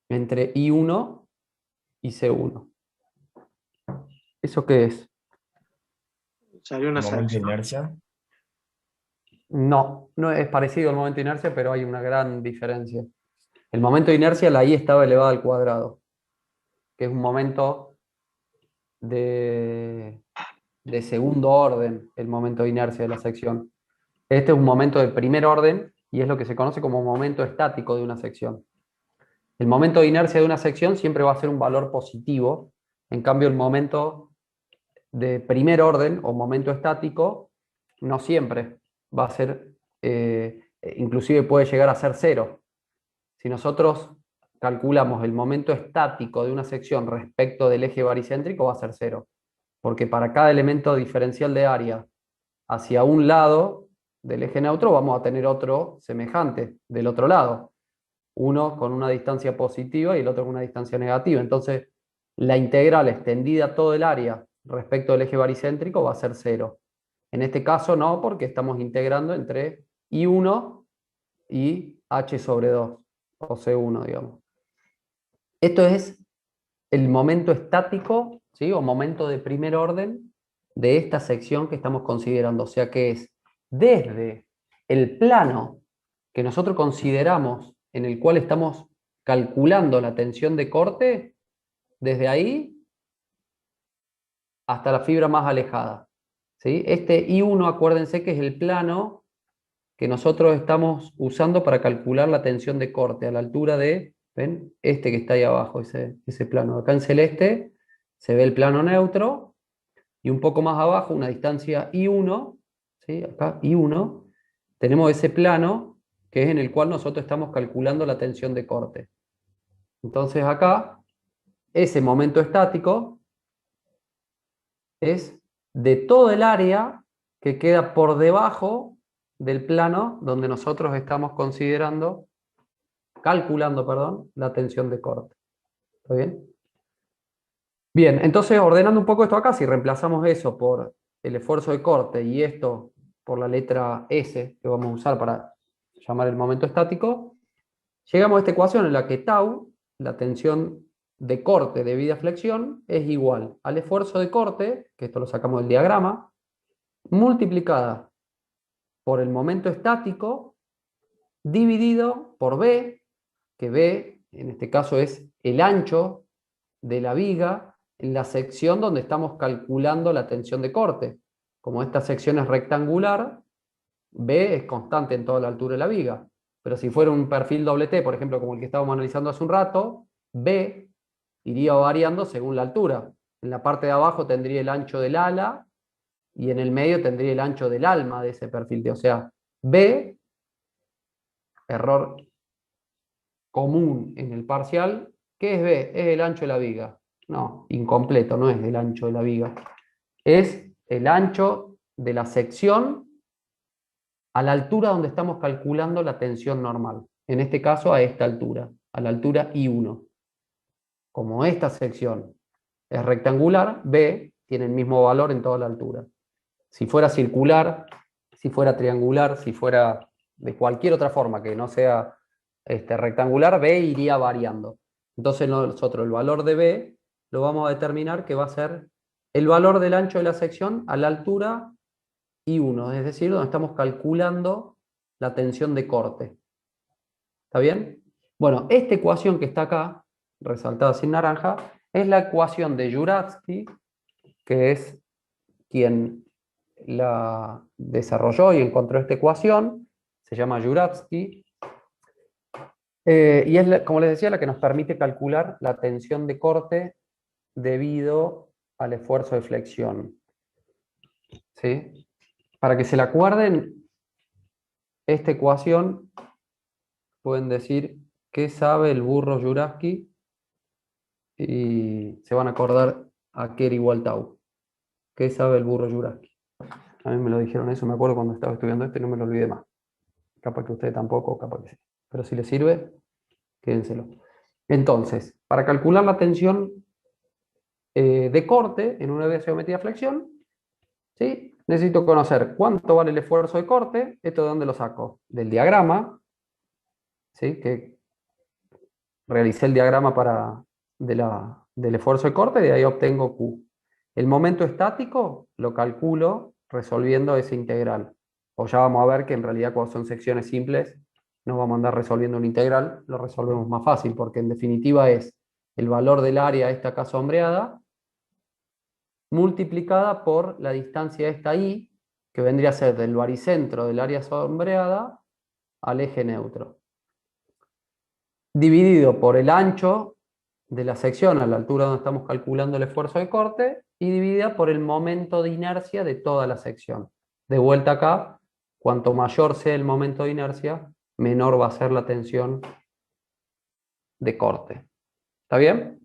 entre I1 y C1. ¿Eso qué es? Sería una Momento de sección. inercia. No, no es parecido al momento de inercia, pero hay una gran diferencia. El momento de inercia, la I estaba elevada al cuadrado, que es un momento de segundo orden, el momento de inercia de la sección. Este es un momento de primer orden y es lo que se conoce como momento estático de una sección. El momento de inercia de una sección siempre va a ser un valor positivo, en cambio el momento de primer orden o momento estático no siempre va a ser, inclusive puede llegar a ser cero. Si nosotros calculamos el momento estático de una sección respecto del eje baricéntrico, va a ser cero, porque para cada elemento diferencial de área hacia un lado del eje neutro vamos a tener otro semejante del otro lado, uno con una distancia positiva y el otro con una distancia negativa. Entonces, la integral extendida a todo el área respecto del eje baricéntrico va a ser cero. En este caso no, porque estamos integrando entre I1 y H sobre 2, o C1, digamos. Esto es el momento estático, ¿sí? O momento de primer orden de esta sección que estamos considerando. O sea que es desde el plano que nosotros consideramos en el cual estamos calculando la tensión de corte, desde ahí hasta la fibra más alejada. ¿Sí? Este I1, acuérdense que es el plano que nosotros estamos usando para calcular la tensión de corte a la altura de, ¿ven? Este que está ahí abajo, ese plano. Acá en celeste se ve el plano neutro y un poco más abajo, una distancia I1, ¿sí? Acá I1, tenemos ese plano que es en el cual nosotros estamos calculando la tensión de corte. Entonces acá, ese momento estático es de todo el área que queda por debajo del plano donde nosotros estamos calculando, perdón, la tensión de corte. ¿Está bien? Bien, entonces ordenando un poco esto acá, si reemplazamos eso por el esfuerzo de corte y esto por la letra S que vamos a usar para llamar el momento estático, llegamos a esta ecuación en la que tau, la tensión de corte debida a flexión, es igual al esfuerzo de corte, que esto lo sacamos del diagrama, multiplicada por el momento estático, dividido por B, que B en este caso es el ancho de la viga en la sección donde estamos calculando la tensión de corte. Como esta sección es rectangular, B es constante en toda la altura de la viga. Pero si fuera un perfil doble T, por ejemplo, como el que estábamos analizando hace un rato, B iría variando según la altura. En la parte de abajo tendría el ancho del ala y en el medio tendría el ancho del alma de ese perfil T. O sea, B, error común en el parcial, ¿qué es B? Es el ancho de la viga. No, incompleto, no es el ancho de la viga. Es el ancho de la sección a la altura donde estamos calculando la tensión normal. En este caso a esta altura, a la altura I1. Como esta sección es rectangular, B tiene el mismo valor en toda la altura. Si fuera circular, si fuera triangular, si fuera de cualquier otra forma que no sea rectangular, B iría variando. Entonces nosotros el valor de B lo vamos a determinar que va a ser el valor del ancho de la sección a la altura I1, es decir, donde estamos calculando la tensión de corte. ¿Está bien? Bueno, esta ecuación que está acá, resaltada sin naranja, es la ecuación de Juratsky, que es quien la desarrolló y encontró esta ecuación, se llama Juratsky, y es, como les decía, la que nos permite calcular la tensión de corte debido al esfuerzo de flexión. ¿Sí? Para que se la acuerden, esta ecuación pueden decir qué sabe el burro Juraski y se van a acordar a qué era igual tau. ¿Qué sabe el burro Juraski? A mí me lo dijeron eso, me acuerdo cuando estaba estudiando esto y no me lo olvidé más. Capaz que usted tampoco, capaz que sí. Pero si le sirve, quédenselo. Entonces, para calcular la tensión de corte en una de geometría flexión, ¿sí? Necesito conocer cuánto vale el esfuerzo de corte. ¿Esto de dónde lo saco? Del diagrama, ¿sí? Que realicé el diagrama del esfuerzo de corte y de ahí obtengo Q. El momento estático lo calculo resolviendo ese integral. O ya vamos a ver que en realidad cuando son secciones simples no vamos a andar resolviendo un integral, lo resolvemos más fácil, porque en definitiva es el valor del área esta acá sombreada multiplicada por la distancia esta I, que vendría a ser del baricentro del área sombreada al eje neutro, dividido por el ancho de la sección a la altura donde estamos calculando el esfuerzo de corte y dividida por el momento de inercia de toda la sección. De vuelta acá, cuanto mayor sea el momento de inercia, menor va a ser la tensión de corte. ¿Está bien?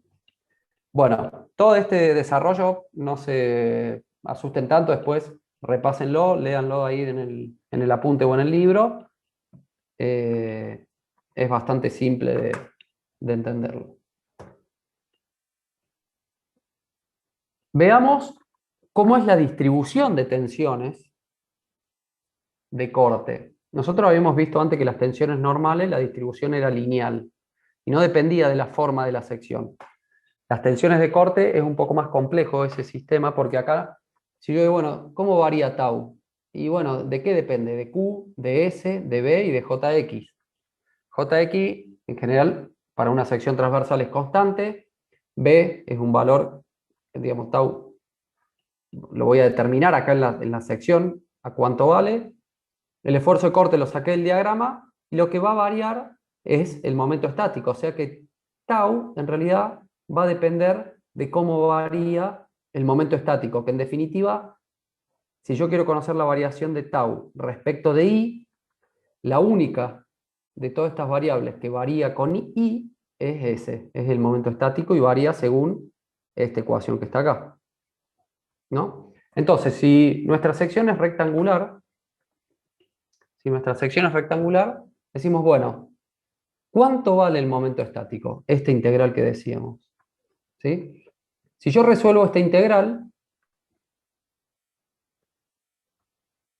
Bueno, todo este desarrollo no se asusten tanto, después repásenlo, léanlo ahí en el apunte o en el libro. Es bastante simple de entenderlo. Veamos cómo es la distribución de tensiones de corte. Nosotros habíamos visto antes que las tensiones normales, la distribución era lineal y no dependía de la forma de la sección. Las tensiones de corte es un poco más complejo ese sistema, porque acá, si yo digo, bueno, ¿cómo varía tau? Y bueno, ¿de qué depende? De Q, de S, de B y de JX. JX, en general, para una sección transversal es constante. B es un valor, digamos, tau, lo voy a determinar acá en la sección, a cuánto vale. El esfuerzo de corte lo saqué del diagrama, y lo que va a variar es el momento estático, o sea que tau, en realidad, va a depender de cómo varía el momento estático, que en definitiva, si yo quiero conocer la variación de tau respecto de I, la única de todas estas variables que varía con I es ese, es el momento estático y varía según esta ecuación que está acá, ¿no? Entonces, si nuestra sección es rectangular, decimos, bueno, ¿cuánto vale el momento estático? Este integral que decíamos, ¿sí? Si yo resuelvo esta integral,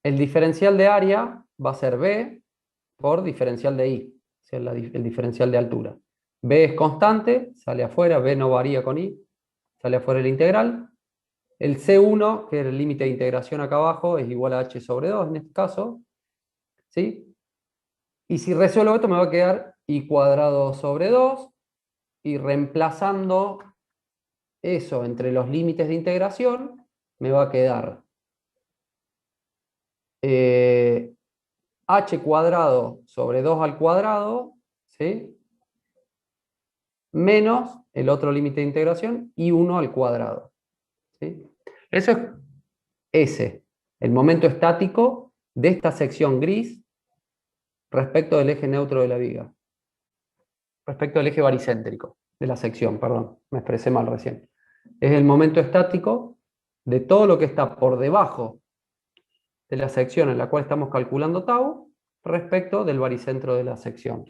el diferencial de área va a ser B por diferencial de I, o sea, el diferencial de altura. B es constante, sale afuera, B no varía con I, sale afuera el integral. El C1, que es el límite de integración acá abajo, es igual a h sobre 2 en este caso, ¿sí? Y si resuelvo esto me va a quedar I cuadrado sobre 2, y reemplazando eso entre los límites de integración, me va a quedar h cuadrado sobre 2 al cuadrado, ¿sí? Menos el otro límite de integración, I1 al cuadrado, ¿sí? Eso es S, el momento estático de esta sección gris respecto del eje neutro de la viga. Respecto al eje baricéntrico de la sección, perdón, me expresé mal recién. Es el momento estático de todo lo que está por debajo de la sección en la cual estamos calculando tau respecto del baricentro de la sección.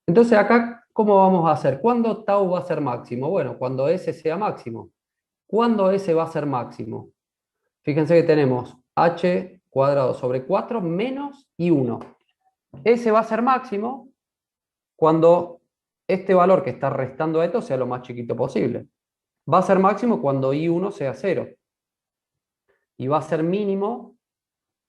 Entonces acá, ¿cómo vamos a hacer? ¿Cuándo tau va a ser máximo? Bueno, cuando S sea máximo. ¿Cuándo S va a ser máximo? Fíjense que tenemos h cuadrado sobre 4 menos I1. S va a ser máximo cuando este valor que está restando a esto sea lo más chiquito posible. Va a ser máximo cuando I1 sea 0. Y va a ser mínimo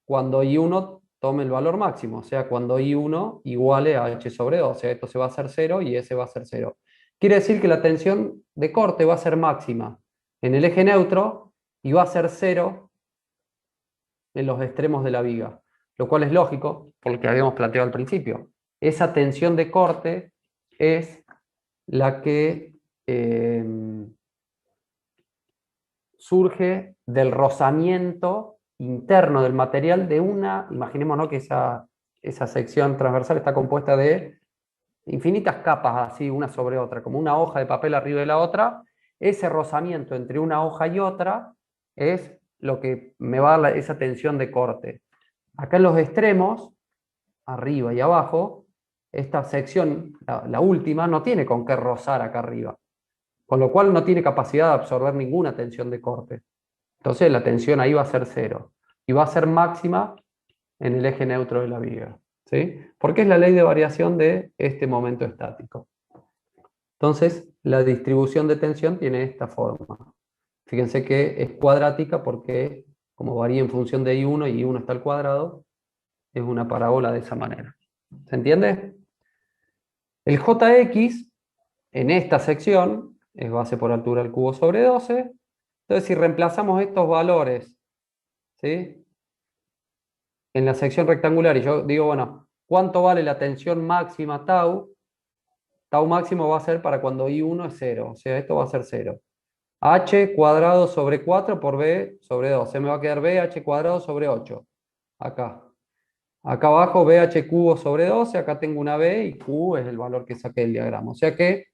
cuando I1 tome el valor máximo, o sea, cuando I1 iguale a h sobre 2, o sea, esto se va a hacer 0 y S va a ser 0. Quiere decir que la tensión de corte va a ser máxima en el eje neutro y va a ser 0 en los extremos de la viga, lo cual es lógico, por lo que habíamos planteado al principio. Esa tensión de corte es la que surge del rozamiento interno del material de una, imaginémonos que esa sección transversal está compuesta de infinitas capas así, una sobre otra, como una hoja de papel arriba de la otra. Ese rozamiento entre una hoja y otra es lo que me va a dar esa tensión de corte. Acá en los extremos, arriba y abajo, esta sección, la última, no tiene con qué rozar acá arriba, con lo cual no tiene capacidad de absorber ninguna tensión de corte. Entonces la tensión ahí va a ser 0 y va a ser máxima en el eje neutro de la viga, ¿sí? Porque es la ley de variación de este momento estático. Entonces la distribución de tensión tiene esta forma. Fíjense que es cuadrática porque como varía en función de I1 y I1 está al cuadrado, es una parábola de esa manera. ¿Se entiende? El Jx en esta sección es base por altura al cubo sobre 12. Entonces si reemplazamos estos valores, ¿sí?, en la sección rectangular y yo digo, bueno, ¿cuánto vale la tensión máxima tau? Tau máximo va a ser para cuando I1 es 0, o sea, esto va a ser 0. H cuadrado sobre 4 por B sobre 2. Se me va a quedar BH cuadrado sobre 8. Acá. Acá abajo BH cubo sobre 12, acá tengo una B y Q es el valor que saqué del diagrama. O sea que,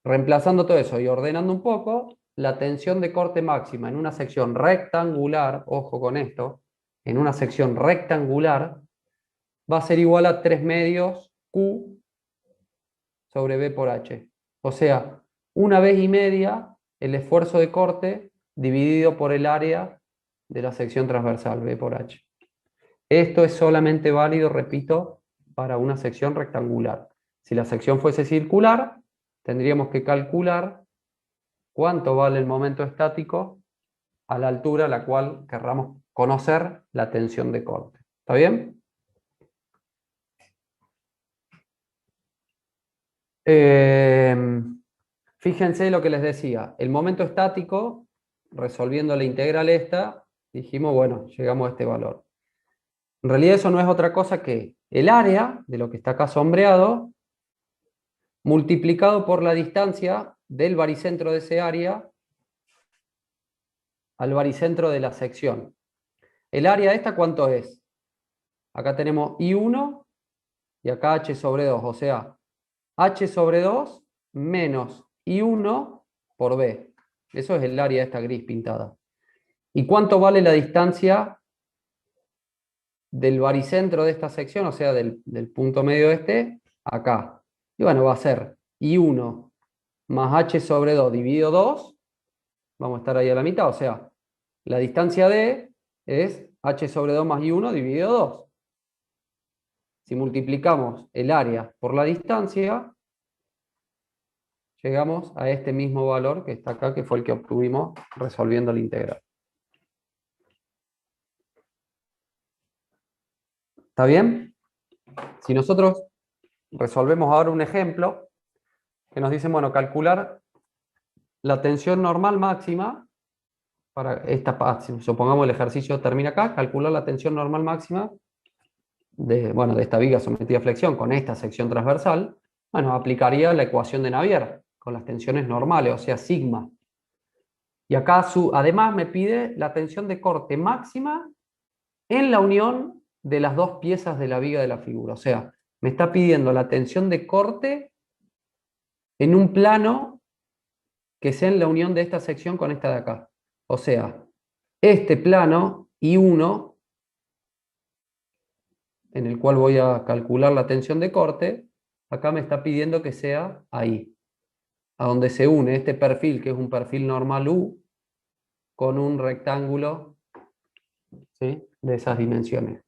reemplazando todo eso y ordenando un poco, la tensión de corte máxima en una sección rectangular, ojo con esto, en una sección rectangular, va a ser igual a 3 medios Q sobre B por H. O sea, una vez y media el esfuerzo de corte dividido por el área de la sección transversal, B por H. Esto es solamente válido, repito, para una sección rectangular. Si la sección fuese circular, tendríamos que calcular cuánto vale el momento estático a la altura a la cual querramos conocer la tensión de corte. ¿Está bien? Fíjense lo que les decía. El momento estático, resolviendo la integral esta, dijimos, bueno, llegamos a este valor. En realidad eso no es otra cosa que el área de lo que está acá sombreado multiplicado por la distancia del baricentro de ese área al baricentro de la sección. ¿El área esta cuánto es? Acá tenemos I1 y acá H sobre 2, o sea, H sobre 2 menos I1 por B. Eso es el área esta gris pintada. ¿Y cuánto vale la distancia del baricentro de esta sección, o sea, del punto medio este, acá? Y bueno, va a ser I1 más H sobre 2 dividido 2, vamos a estar ahí a la mitad, o sea, la distancia D es H sobre 2 más I1 dividido 2. Si multiplicamos el área por la distancia, llegamos a este mismo valor que está acá, que fue el que obtuvimos resolviendo la integral. ¿Está bien? Si nosotros resolvemos ahora un ejemplo, que nos dicen, bueno, calcular la tensión normal máxima, para esta, supongamos el ejercicio termina acá, calcular la tensión normal máxima de esta viga sometida a flexión con esta sección transversal, bueno, aplicaría la ecuación de Navier con las tensiones normales, o sea, sigma. Y acá además me pide la tensión de corte máxima en la unión de las dos piezas de la viga de la figura. O sea, me está pidiendo la tensión de corte en un plano que sea en la unión de esta sección con esta de acá. O sea, este plano I1, en el cual voy a calcular la tensión de corte, acá me está pidiendo que sea ahí, a donde se une este perfil, que es un perfil normal U, con un rectángulo, ¿sí?, de esas dimensiones.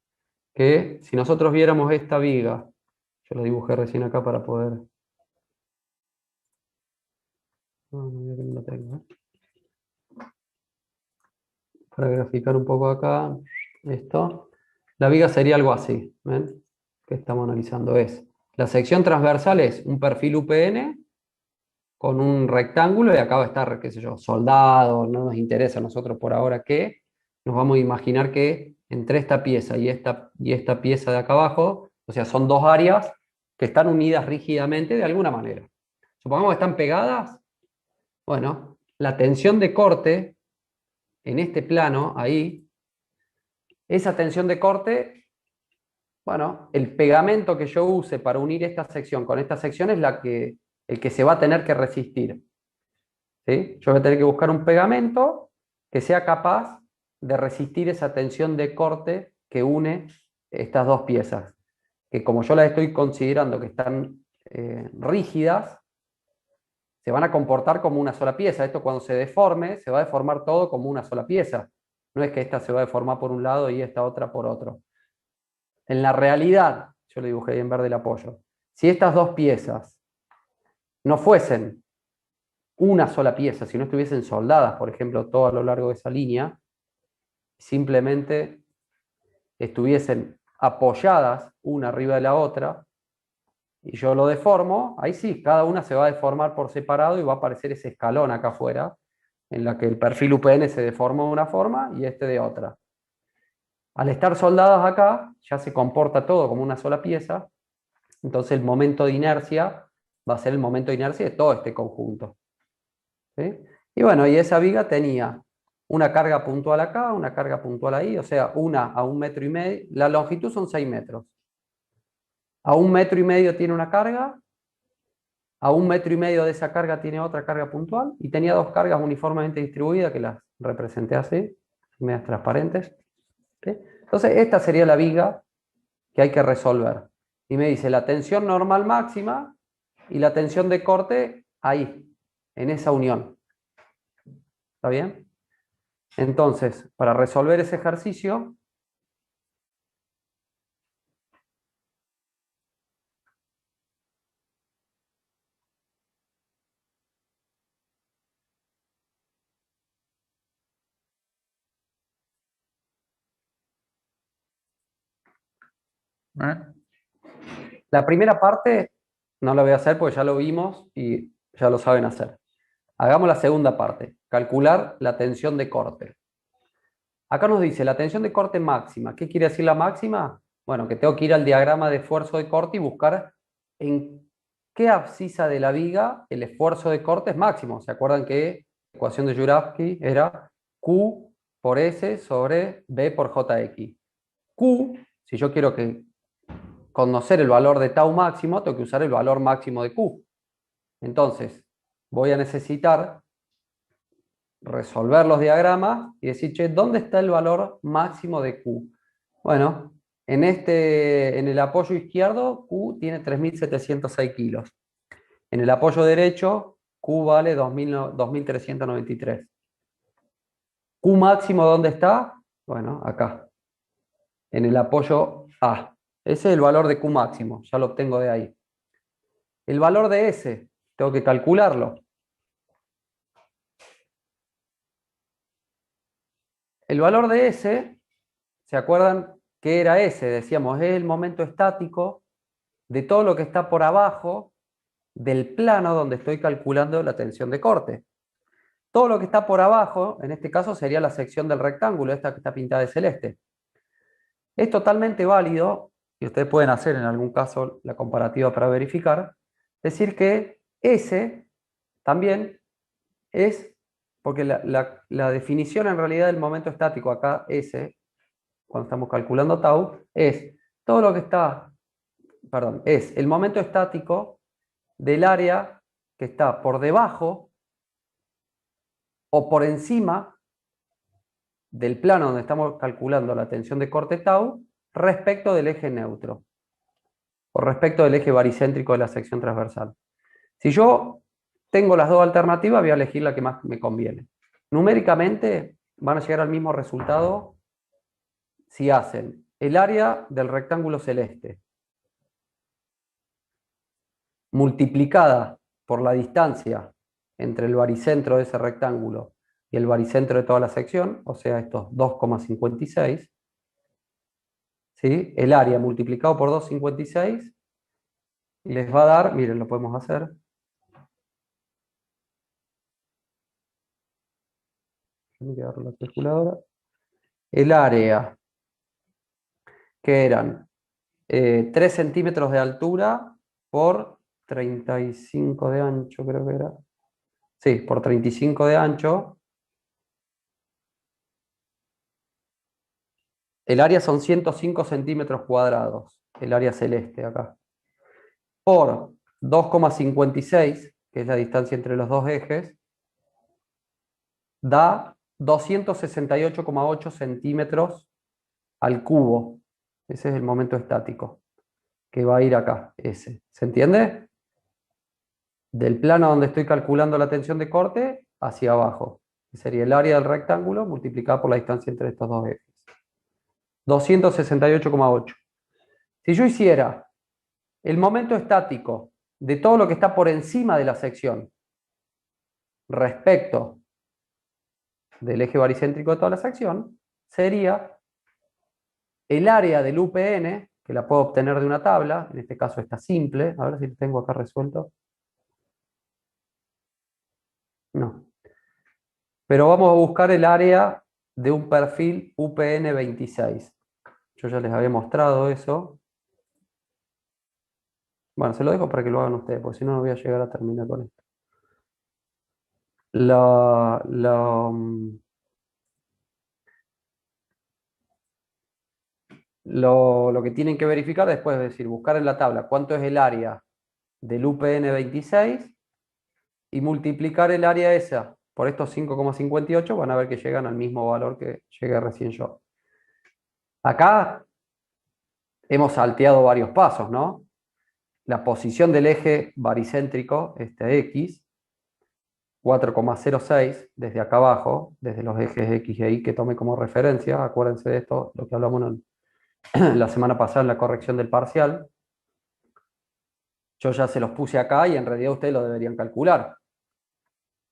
Que si nosotros viéramos esta viga, yo lo dibujé recién acá para poder... No tengo, para graficar un poco acá, esto. La viga sería algo así, ¿ven? Que estamos analizando la sección transversal es un perfil UPN con un rectángulo y acá va a estar, qué sé yo, soldado, no nos interesa a nosotros por ahora qué, nos vamos a imaginar que entre esta pieza y esta pieza de acá abajo, o sea, son dos áreas que están unidas rígidamente de alguna manera. Supongamos que están pegadas, bueno, la tensión de corte en este plano, ahí, Esa tensión de corte, bueno, el pegamento que yo use para unir esta sección con esta sección es el que se va a tener que resistir. ¿Sí? Yo voy a tener que buscar un pegamento que sea capaz de resistir esa tensión de corte que une estas dos piezas, que como yo las estoy considerando que están rígidas, se van a comportar como una sola pieza. Esto cuando se deforme, se va a deformar todo como una sola pieza. No es que esta se va a deformar por un lado y esta otra por otro. En la realidad, yo le dibujé en verde el apoyo, si estas dos piezas no fuesen una sola pieza, si no estuviesen soldadas, por ejemplo, todo a lo largo de esa línea, simplemente estuviesen apoyadas una arriba de la otra, y yo lo deformo, ahí sí, cada una se va a deformar por separado y va a aparecer ese escalón acá afuera, en la que el perfil UPN se deforma de una forma y este de otra. Al estar soldadas acá, ya se comporta todo como una sola pieza, entonces el momento de inercia va a ser el momento de inercia de todo este conjunto. ¿Sí? Y bueno, y esa viga tenía una carga puntual acá, una carga puntual ahí, o sea, una a 1,5 metros, la longitud son 6 metros. A 1,5 metros tiene una carga, a 1,5 metros de esa carga tiene otra carga puntual, y tenía dos cargas uniformemente distribuidas que las representé así, medias transparentes. ¿Sí? Entonces, esta sería la viga que hay que resolver. Y me dice la tensión normal máxima y la tensión de corte ahí, en esa unión. ¿Está bien? Entonces, para resolver ese ejercicio, la primera parte no la voy a hacer porque ya lo vimos y ya lo saben hacer. Hagamos la segunda parte, calcular la tensión de corte. Acá nos dice la tensión de corte máxima. ¿Qué quiere decir la máxima? Bueno, que tengo que ir al diagrama de esfuerzo de corte y buscar en qué abscisa de la viga el esfuerzo de corte es máximo. ¿Se acuerdan que la ecuación de Juravsky era Q por S sobre B por JX? Q, si yo quiero conocer el valor de tau máximo, tengo que usar el valor máximo de Q. Entonces, voy a necesitar resolver los diagramas y decir, che, ¿dónde está el valor máximo de Q? Bueno, en el apoyo izquierdo, Q tiene 3.706 kilos. En el apoyo derecho, Q vale 2.393. ¿Q máximo dónde está? Bueno, acá, en el apoyo A. Ese es el valor de Q máximo, ya lo obtengo de ahí. El valor de S, tengo que calcularlo. El valor de S, ¿se acuerdan qué era S? Decíamos, es el momento estático de todo lo que está por abajo del plano donde estoy calculando la tensión de corte. Todo lo que está por abajo, en este caso, sería la sección del rectángulo, esta que está pintada de celeste. Es totalmente válido, y ustedes pueden hacer en algún caso la comparativa para verificar, decir que S también es, porque la definición en realidad del momento estático acá, S, cuando estamos calculando tau, es todo lo que está, perdón, es el momento estático del área que está por debajo o por encima del plano donde estamos calculando la tensión de corte tau respecto del eje neutro o respecto del eje baricéntrico de la sección transversal. Si yo tengo las dos alternativas, voy a elegir la que más me conviene. Numéricamente van a llegar al mismo resultado si hacen el área del rectángulo celeste multiplicada por la distancia entre el baricentro de ese rectángulo y el baricentro de toda la sección, o sea, estos 2,56, ¿sí? El área multiplicado por 2,56 les va a dar, miren, lo podemos hacer. Déjenme agarrar la calculadora. El área, que eran 3 centímetros de altura por 35 de ancho, creo que era. Sí, por 35 de ancho. el área son 105 centímetros cuadrados, el área celeste acá, por 2,56, que es la distancia entre los dos ejes, da 268,8 centímetros al cubo. Ese es el momento estático, que va a ir acá, ese. ¿Se entiende? Del plano donde estoy calculando la tensión de corte hacia abajo. Sería el área del rectángulo multiplicada por la distancia entre estos dos ejes. 268,8. Si yo hiciera el momento estático de todo lo que está por encima de la sección respecto del eje baricéntrico de toda la sección, sería el área del UPN, que la puedo obtener de una tabla, en este caso está simple, a ver si lo tengo acá resuelto. No. Pero vamos a buscar el área de un perfil UPN 26. Yo ya les había mostrado eso. Bueno, se lo dejo para que lo hagan ustedes, porque si no, no voy a llegar a terminar con esto. Lo que tienen que verificar después es decir, buscar en la tabla cuánto es el área del UPN 26 y multiplicar el área esa por estos 5,58, van a ver que llegan al mismo valor que llegué recién yo. Acá hemos salteado varios pasos, ¿no? La posición del eje baricéntrico, este X, 4,06 desde acá abajo, desde los ejes X y Y que tome como referencia, acuérdense de esto, lo que hablamos la semana pasada en la corrección del parcial. Yo ya se los puse acá y en realidad ustedes lo deberían calcular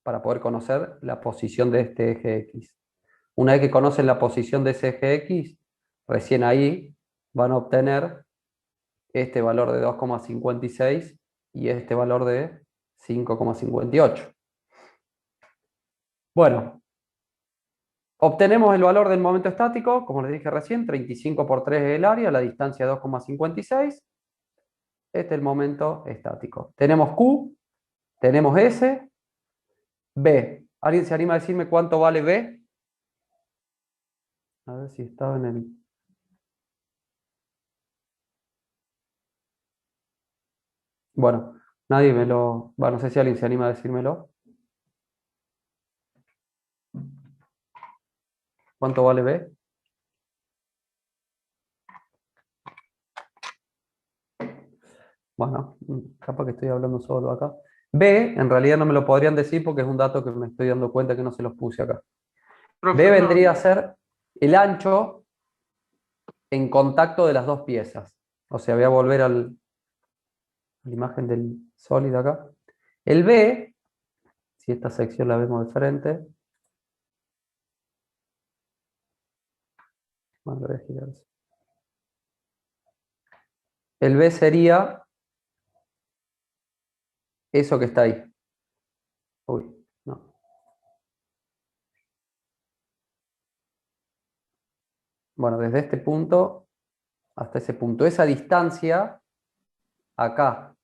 para poder conocer la posición de este eje X. Una vez que conocen la posición de ese eje X, recién ahí van a obtener este valor de 2,56 y este valor de 5,58. Bueno, obtenemos el valor del momento estático, como les dije recién, 35 por 3 es el área, la distancia 2,56. Este es el momento estático. Tenemos Q, tenemos S, B. ¿Alguien se anima a decirme cuánto vale B? A ver si estaba en el... Bueno, nadie me lo... Bueno, no sé si alguien se anima a decírmelo. ¿Cuánto vale B? Bueno, capaz que estoy hablando solo acá. B, en realidad no me lo podrían decir porque es un dato que me estoy dando cuenta que no se los puse acá. Profe, B no, vendría a ser el ancho en contacto de las dos piezas. O sea, voy a volver a la imagen del sólido acá. El B, si esta sección la vemos de frente, bueno, voy a girar eso. El B sería eso que está ahí. Uy, no. Bueno, desde este punto hasta ese punto. Esa distancia, acá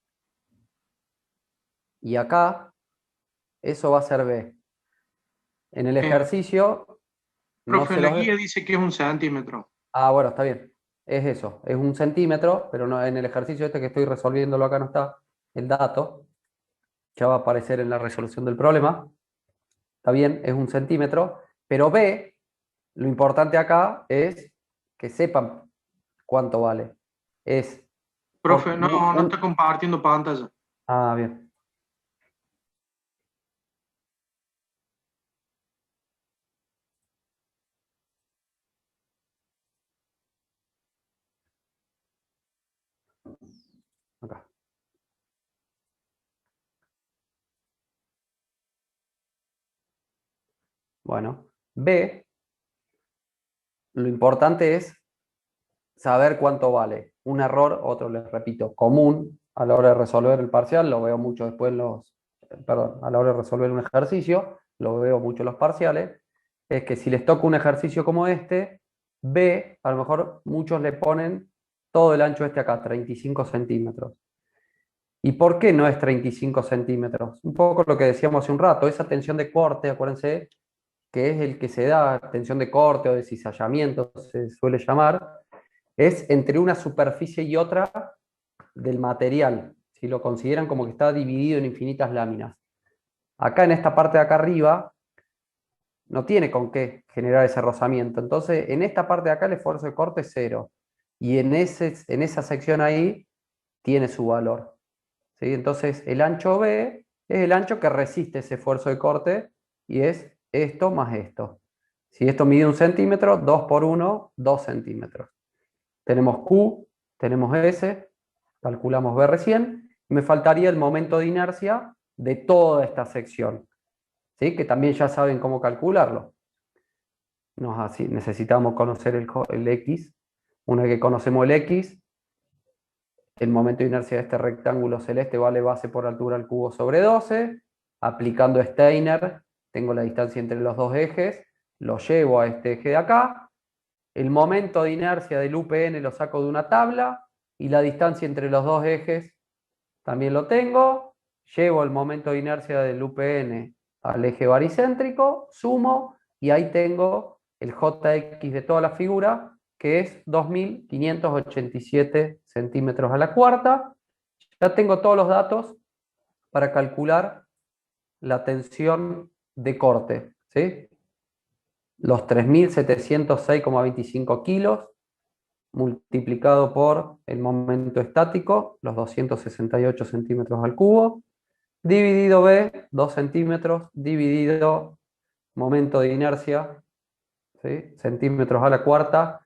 y acá, eso va a ser B. En el ejercicio, no profe, se en la los... guía dice que es 1 centímetro. Ah, bueno, está bien. Es eso, es 1 centímetro, pero no, en el ejercicio este que estoy resolviéndolo acá no está el dato. Ya va a aparecer en la resolución del problema. Está bien, es 1 centímetro, pero B, lo importante acá es que sepan cuánto vale. Es... Profe, no está compartiendo pantalla. Ah, bien. Acá. Bueno, B, lo importante es saber cuánto vale. Un error, otro les repito, común a la hora de resolver el parcial, lo veo mucho después en los, perdón, a la hora de resolver un ejercicio, lo veo mucho en los parciales, es que si les toca un ejercicio como este, B, a lo mejor muchos le ponen todo el ancho este acá, 35 centímetros. ¿Y por qué no es 35 centímetros? Un poco lo que decíamos hace un rato, esa tensión de corte, acuérdense, que es el que se da, tensión de corte o de cizallamiento, se suele llamar, es entre una superficie y otra del material. Si lo consideran como que está dividido en infinitas láminas. Acá en esta parte de acá arriba no tiene con qué generar ese rozamiento. Entonces, en esta parte de acá el esfuerzo de corte es 0. Y en esa sección ahí tiene su valor. ¿Sí? Entonces, el ancho B es el ancho que resiste ese esfuerzo de corte y es esto más esto. Si esto mide 1 centímetro, 2 por 1, 2 centímetros. Tenemos Q, tenemos S, calculamos B recién, y me faltaría el momento de inercia de toda esta sección, ¿sí? Que también ya saben cómo calcularlo. Necesitamos conocer el X. Una vez que conocemos el X, el momento de inercia de este rectángulo celeste vale base por altura al cubo sobre 12. Aplicando Steiner, tengo la distancia entre los dos ejes, lo llevo a este eje de acá. El momento de inercia del UPN lo saco de una tabla y la distancia entre los dos ejes también lo tengo. Llevo el momento de inercia del UPN al eje baricéntrico, sumo y ahí tengo el JX de toda la figura, que es 2.587 centímetros a la cuarta. Ya tengo todos los datos para calcular la tensión de corte, ¿sí? Los 3.706,25 kilos multiplicado por el momento estático, los 268 centímetros al cubo, dividido B, 2 centímetros, dividido momento de inercia, ¿sí? Centímetros a la cuarta.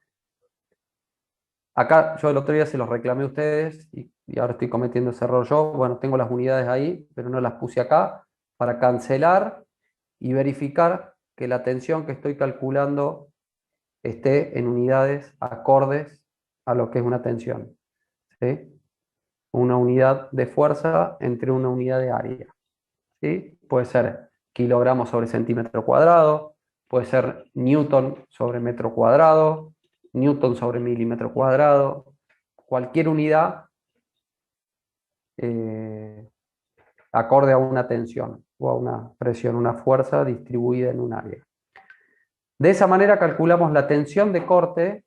Acá yo el otro día se los reclamé a ustedes y ahora estoy cometiendo ese error yo. Bueno, tengo las unidades ahí, pero no las puse acá para cancelar y verificar que la tensión que estoy calculando esté en unidades acordes a lo que es una tensión, ¿sí? Una unidad de fuerza entre una unidad de área, ¿sí? Puede ser kilogramos sobre centímetro cuadrado, puede ser newton sobre metro cuadrado, newton sobre milímetro cuadrado, cualquier unidad acorde a una tensión o a una presión, una fuerza distribuida en un área. De esa manera calculamos la tensión de corte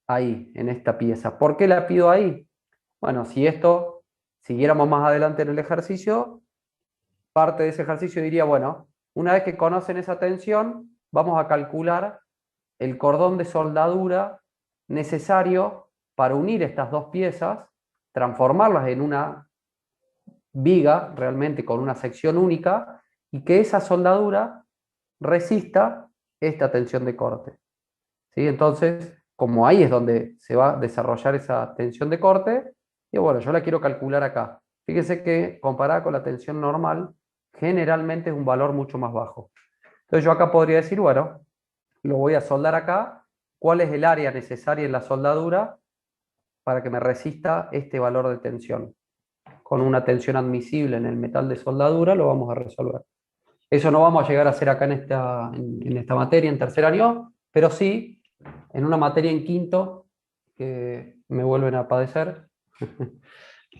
ahí, en esta pieza. ¿Por qué la pido ahí? Bueno, si esto siguiéramos más adelante en el ejercicio, parte de ese ejercicio diría, bueno, una vez que conocen esa tensión, vamos a calcular el cordón de soldadura necesario para unir estas dos piezas, transformarlas en una viga realmente con una sección única y que esa soldadura resista esta tensión de corte, ¿sí? Entonces, como ahí es donde se va a desarrollar esa tensión de corte, y bueno, yo la quiero calcular acá. Fíjense que comparada con la tensión normal, generalmente es un valor mucho más bajo. Entonces yo acá podría decir, bueno, lo voy a soldar acá. ¿Cuál es el área necesaria en la soldadura para que me resista este valor de tensión? Con una tensión admisible en el metal de soldadura lo vamos a resolver. Eso no vamos a llegar a hacer acá en esta materia, en tercer año, pero sí en una materia en quinto que me vuelven a padecer.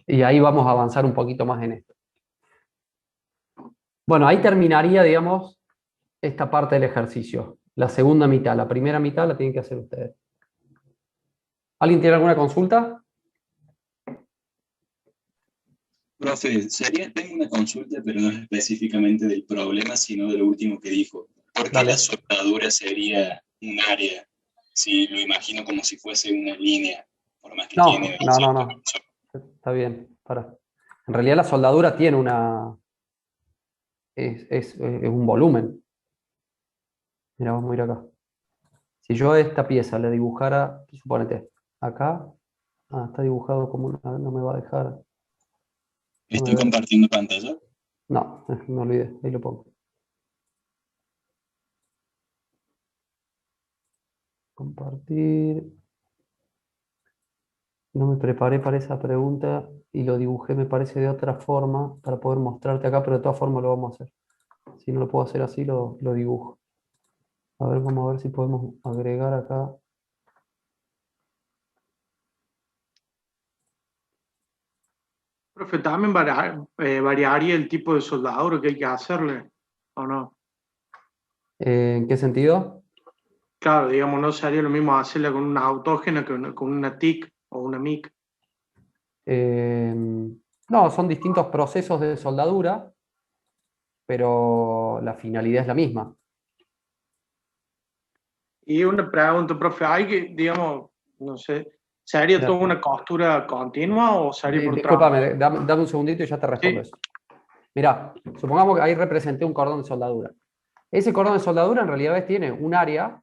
Y ahí vamos a avanzar un poquito más en esto. Bueno, ahí terminaría, digamos, esta parte del ejercicio. La segunda mitad, la primera mitad la tienen que hacer ustedes. ¿Alguien tiene alguna consulta? Profe, tengo una consulta, pero no es específicamente del problema, sino de lo último que dijo. ¿Por qué Dale. la soldadura sería un área si lo imagino como si fuese una línea, por más que tiene... No. Está bien, para. En realidad la soldadura tiene es un volumen. Mira, vamos a ir acá. Si yo esta pieza le dibujara, suponete, acá, está dibujado como una, no me va a dejar. ¿Estoy compartiendo pantalla? No, me olvidé, ahí lo pongo. Compartir. No me preparé para esa pregunta y lo dibujé, me parece, de otra forma para poder mostrarte acá, pero de todas formas lo vamos a hacer. Si no lo puedo hacer así, lo dibujo. A ver, vamos a ver si podemos agregar acá. Profe, también variaría el tipo de soldadura que hay que hacerle, ¿o no? ¿En qué sentido? Claro, digamos, no sería lo mismo hacerla con una autógena que con una TIC o una MIC. No, son distintos procesos de soldadura, pero la finalidad es la misma. Y una pregunta, profe, hay que, digamos, no sé, ¿sería Mira, toda una costura continua o sería por tramo? discúlpame, dame un segundito y ya te respondo Sí, eso. Mirá, supongamos que ahí representé un cordón de soldadura. Ese cordón de soldadura en realidad tiene un área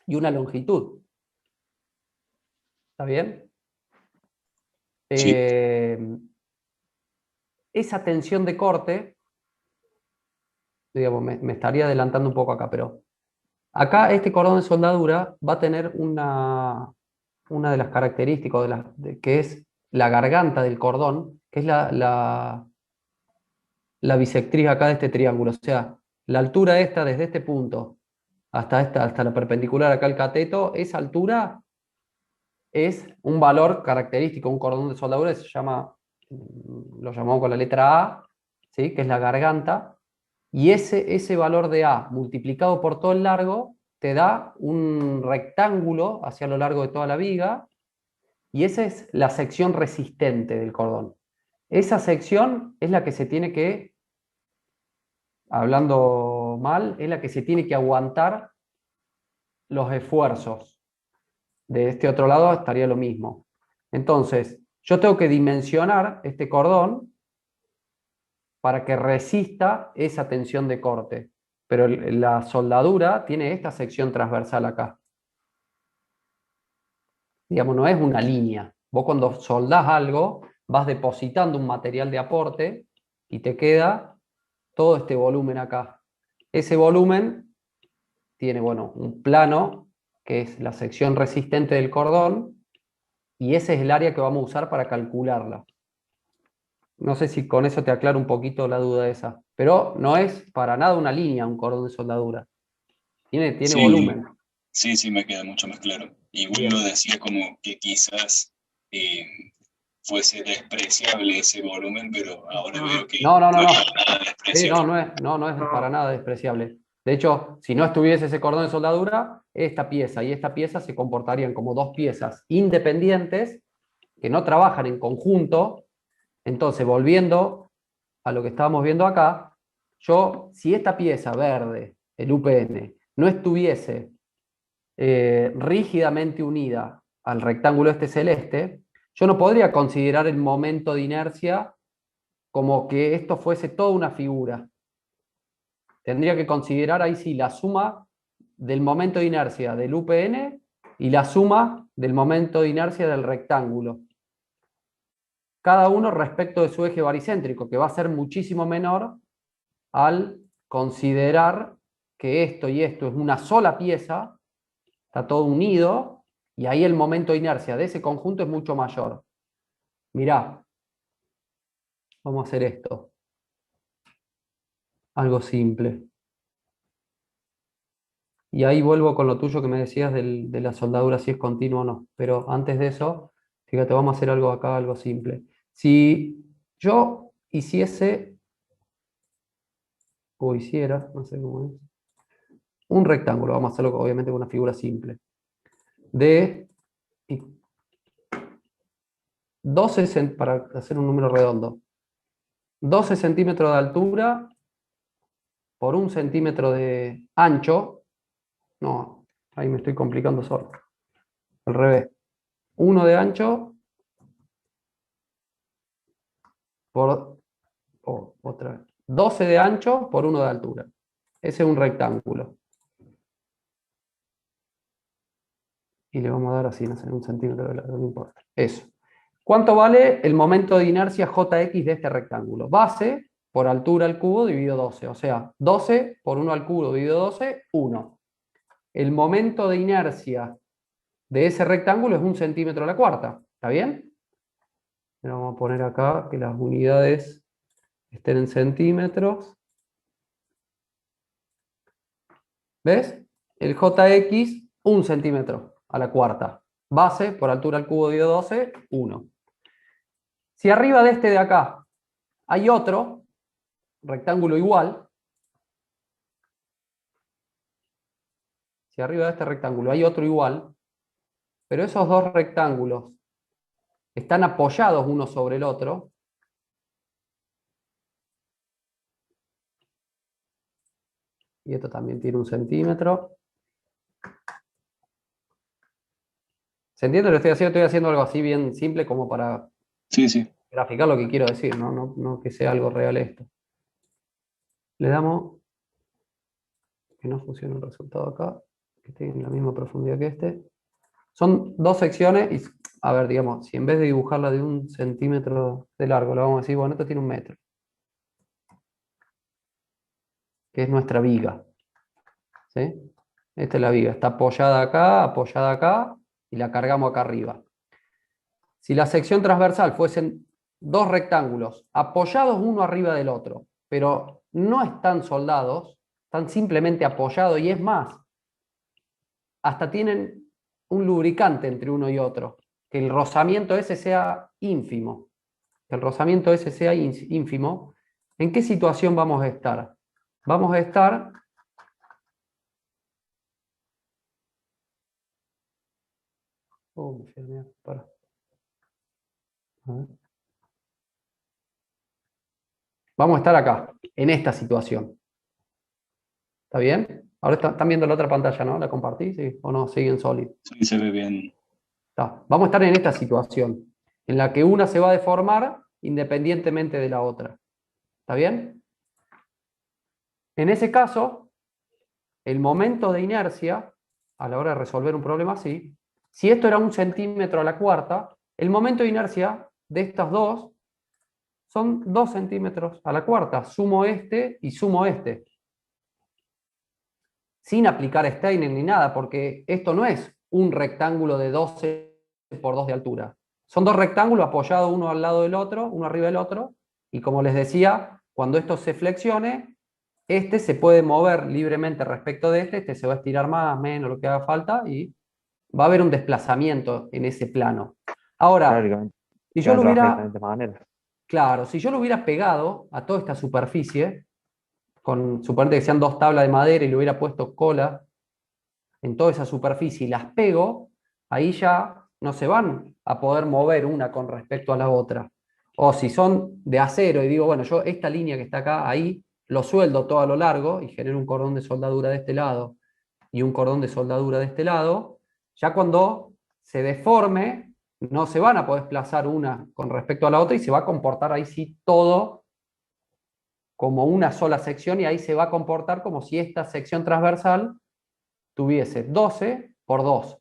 y una longitud. ¿Está bien? Sí, Esa tensión de corte, digamos, me estaría adelantando un poco acá, pero acá este cordón de soldadura va a tener una de las características que es la garganta del cordón, que es la bisectriz acá de este triángulo. O sea, la altura esta desde este punto hasta la perpendicular acá al cateto, esa altura es un valor característico, un cordón de soldadura se llama, lo llamamos con la letra A, ¿sí? Que es la garganta, y ese valor de A multiplicado por todo el largo te da un rectángulo hacia lo largo de toda la viga, y esa es la sección resistente del cordón. Esa sección es la que se tiene que, hablando mal, es la que se tiene que aguantar los esfuerzos. De este otro lado estaría lo mismo. Entonces, yo tengo que dimensionar este cordón para que resista esa tensión de corte. Pero la soldadura tiene esta sección transversal acá. Digamos, no es una línea. Vos cuando soldás algo, vas depositando un material de aporte y te queda todo este volumen acá. Ese volumen tiene, bueno, un plano, que es la sección resistente del cordón, y ese es el área que vamos a usar para calcularla. No sé si con eso te aclaro un poquito la duda esa, pero no es para nada una línea un cordón de soldadura. Tiene sí, volumen. sí, me queda mucho más claro. Igual Bien. lo decía como que quizás eh, fuese despreciable ese volumen, pero ahora veo que No, no, no, no es no. para nada Sí, no, despreciable. no es para no, nada despreciable. De hecho, si no estuviese ese cordón de soldadura, esta pieza y esta pieza se comportarían como dos piezas independientes que no trabajan en conjunto. Entonces, volviendo a lo que estábamos viendo acá, si esta pieza verde, el UPN, no estuviese rígidamente unida al rectángulo este celeste, yo no podría considerar el momento de inercia como que esto fuese toda una figura. Tendría que considerar ahí sí la suma del momento de inercia del UPN y la suma del momento de inercia del rectángulo. Cada uno respecto de su eje baricéntrico, que va a ser muchísimo menor al considerar que esto y esto es una sola pieza, está todo unido, y ahí el momento de inercia de ese conjunto es mucho mayor. Mirá, vamos a hacer esto. Algo simple. Y ahí vuelvo con lo tuyo que me decías de la soldadura, si es continua o no. Pero antes de eso, fíjate, vamos a hacer algo acá, algo simple. Si yo hiciese, o hiciera, no sé cómo es, un rectángulo, vamos a hacerlo obviamente con una figura simple, de 12, para hacer un número redondo, 12 centímetros de altura por 1 centímetro de ancho. No, ahí me estoy complicando solo. Al revés. 1 de ancho por, otra vez, 12 de ancho por 1 de altura. Ese es un rectángulo. Y le vamos a dar así, no sé, 1 centímetro de largo, no importa. Eso. ¿Cuánto vale el momento de inercia Jx de este rectángulo? Base por altura al cubo dividido 12. O sea, 12 por 1 al cubo dividido 12, 1. El momento de inercia de ese rectángulo es 1 centímetro a la cuarta. ¿Está bien? Pero vamos a poner acá que las unidades estén en centímetros. ¿Ves? El Jx, 1 centímetro a la cuarta. Base por altura al cubo dividido 12, 1. Si arriba de este de acá hay otro rectángulo igual, si arriba de este rectángulo hay otro igual, pero esos dos rectángulos están apoyados uno sobre el otro, y esto también tiene 1 centímetro. ¿Se entiende lo que estoy haciendo? Estoy haciendo algo así bien simple como para Sí, sí. graficar lo que quiero decir, no que sea algo real esto. Le damos, que no funciona el resultado acá, que esté en la misma profundidad que este. Son dos secciones, y a ver, digamos, si en vez de dibujarla de 1 centímetro de largo, le vamos a decir, bueno, esto tiene 1 metro, que es nuestra viga. ¿Sí? Esta es la viga, está apoyada acá, y la cargamos acá arriba. Si la sección transversal fuesen dos rectángulos apoyados uno arriba del otro, pero no están soldados, están simplemente apoyados, y es más, hasta tienen un lubricante entre uno y otro, que el rozamiento ese sea ínfimo. Que el rozamiento ese sea ínfimo. ¿En qué situación vamos a estar? Vamos a estar para. A ver. Vamos a estar acá, en esta situación. ¿Está bien? Ahora están viendo la otra pantalla, ¿no? ¿La compartí? ¿Sí? ¿O no? ¿Siguen sólidos? Sí, se ve bien. Vamos a estar en esta situación, en la que una se va a deformar independientemente de la otra. ¿Está bien? En ese caso, el momento de inercia, a la hora de resolver un problema así, si esto era 1 centímetro a la cuarta, el momento de inercia de estas dos son 2 centímetros a la cuarta. Sumo este y sumo este. Sin aplicar Steiner ni nada, porque esto no es un rectángulo de 12 por 2 de altura. Son dos rectángulos apoyados uno al lado del otro, uno arriba del otro, y como les decía, cuando esto se flexione, este se puede mover libremente respecto de este se va a estirar más, menos, lo que haga falta, y va a haber un desplazamiento en ese plano. Ahora, si yo lo hubiera, claro, si yo lo hubiera pegado a toda esta superficie, suponete que sean dos tablas de madera y le hubiera puesto cola en toda esa superficie y las pego, ahí ya no se van a poder mover una con respecto a la otra. O si son de acero y digo, bueno, yo esta línea que está acá, ahí, lo sueldo todo a lo largo y genero un cordón de soldadura de este lado y un cordón de soldadura de este lado, ya cuando se deforme, no se van a poder desplazar una con respecto a la otra y se va a comportar ahí sí todo como una sola sección, y ahí se va a comportar como si esta sección transversal tuviese 12 por 2.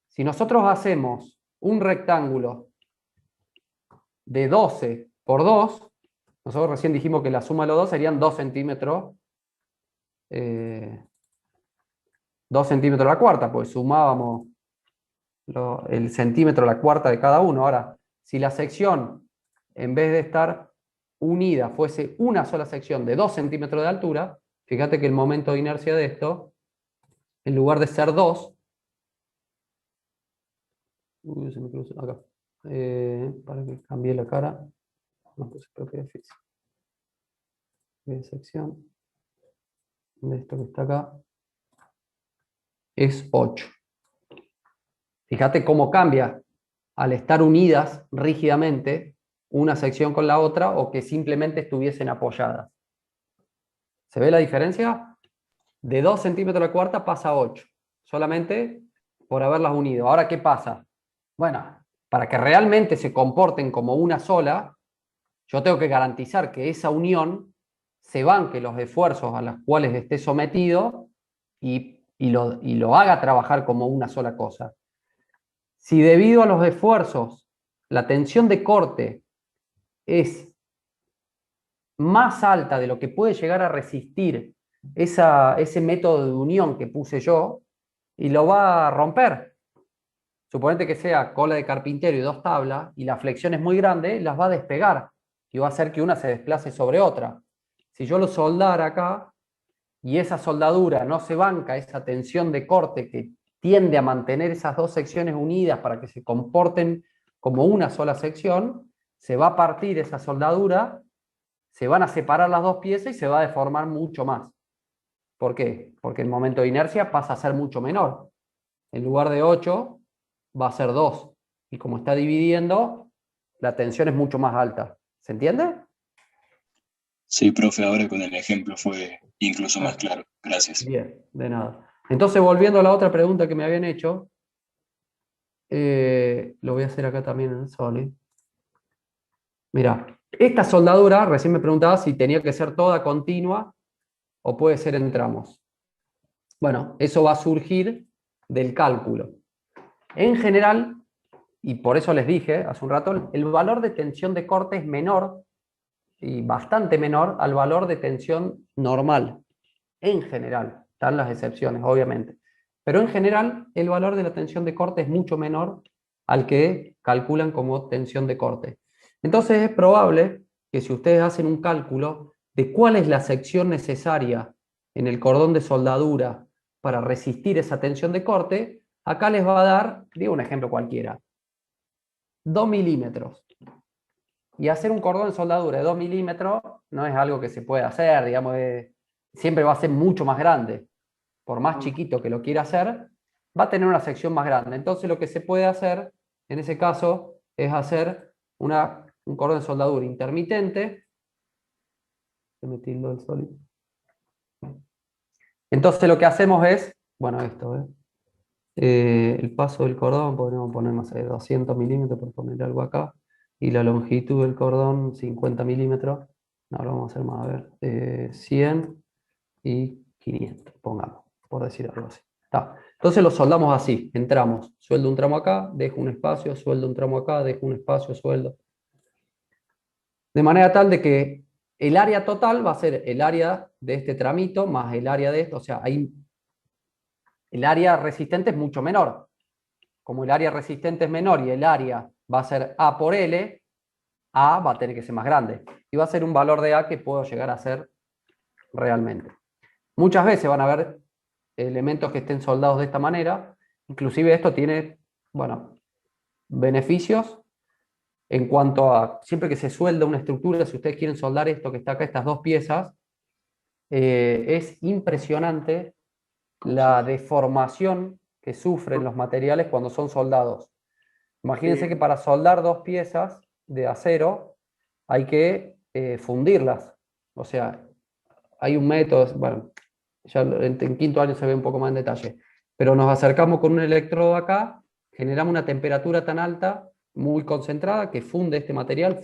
Si nosotros hacemos un rectángulo de 12 por 2, nosotros recién dijimos que la suma de los dos serían 2 centímetros, 2 centímetros a la cuarta, pues sumábamos el centímetro a la cuarta de cada uno. Ahora, si la sección, en vez de estar unida, fuese una sola sección de 2 centímetros de altura, fíjate que el momento de inercia de esto, en lugar de ser 2, se me cruzó acá, para que cambie la cara, no puse propiedad física, de sección de esto que está acá, es 8. Fíjate cómo cambia al estar unidas rígidamente una sección con la otra, o que simplemente estuviesen apoyadas. ¿Se ve la diferencia? De 2 centímetros a la cuarta pasa a 8, solamente por haberlas unido. Ahora, ¿qué pasa? Bueno, para que realmente se comporten como una sola, yo tengo que garantizar que esa unión se banque los esfuerzos a los cuales esté sometido y lo haga trabajar como una sola cosa. Si debido a los esfuerzos la tensión de corte es más alta de lo que puede llegar a resistir ese método de unión que puse yo, y lo va a romper. Suponete que sea cola de carpintero y 2 tablas, y la flexión es muy grande, las va a despegar, y va a hacer que una se desplace sobre otra. Si yo lo soldara acá, y esa soldadura no se banca esa tensión de corte que tiende a mantener esas dos secciones unidas para que se comporten como una sola sección, se va a partir esa soldadura, se van a separar las dos piezas y se va a deformar mucho más. ¿Por qué? Porque el momento de inercia pasa a ser mucho menor. En lugar de 8, va a ser 2. Y como está dividiendo, la tensión es mucho más alta. ¿Se entiende? Sí, profe, ahora con el ejemplo fue incluso más claro. Gracias. Bien, de nada. Entonces, volviendo a la otra pregunta que me habían hecho, lo voy a hacer acá también en el Solid. Mira, esta soldadura, recién me preguntaba si tenía que ser toda continua o puede ser en tramos. Bueno, eso va a surgir del cálculo. En general, y por eso les dije hace un rato, el valor de tensión de corte es menor y bastante menor al valor de tensión normal. En general, están las excepciones, obviamente. Pero en general, el valor de la tensión de corte es mucho menor al que calculan como tensión de corte. Entonces es probable que si ustedes hacen un cálculo de cuál es la sección necesaria en el cordón de soldadura para resistir esa tensión de corte, acá les va a dar, digo un ejemplo cualquiera, 2 milímetros. Y hacer un cordón de soldadura de 2 milímetros no es algo que se puede hacer, digamos, siempre va a ser mucho más grande. Por más chiquito que lo quiera hacer, va a tener una sección más grande. Entonces lo que se puede hacer, en ese caso, es hacer un cordón de soldadura intermitente. Entonces lo que hacemos es, bueno, esto, el paso del cordón, podríamos poner, no sé, 200 milímetros, por poner algo acá, y la longitud del cordón, 50 milímetros. No, lo vamos a hacer más, a ver, 100 y 500, pongamos, por decir algo así. Está. Entonces lo soldamos así, entramos, sueldo un tramo acá, dejo un espacio, sueldo un tramo acá, dejo un espacio, sueldo. De manera tal de que el área total va a ser el área de este tramito más el área de esto, o sea, el área resistente es mucho menor. Como el área resistente es menor y el área va a ser A por L, A va a tener que ser más grande. Y va a ser un valor de A que puedo llegar a ser realmente. Muchas veces van a haber elementos que estén soldados de esta manera. Inclusive esto tiene, bueno, beneficios en cuanto a, siempre que se suelda una estructura, si ustedes quieren soldar esto que está acá, estas dos piezas, es impresionante la deformación que sufren los materiales cuando son soldados. Imagínense que para soldar dos piezas de acero hay que fundirlas. O sea, hay un método, bueno, ya en quinto año se ve un poco más en detalle, pero nos acercamos con un electrodo acá, generamos una temperatura tan alta, muy concentrada, que funde este material,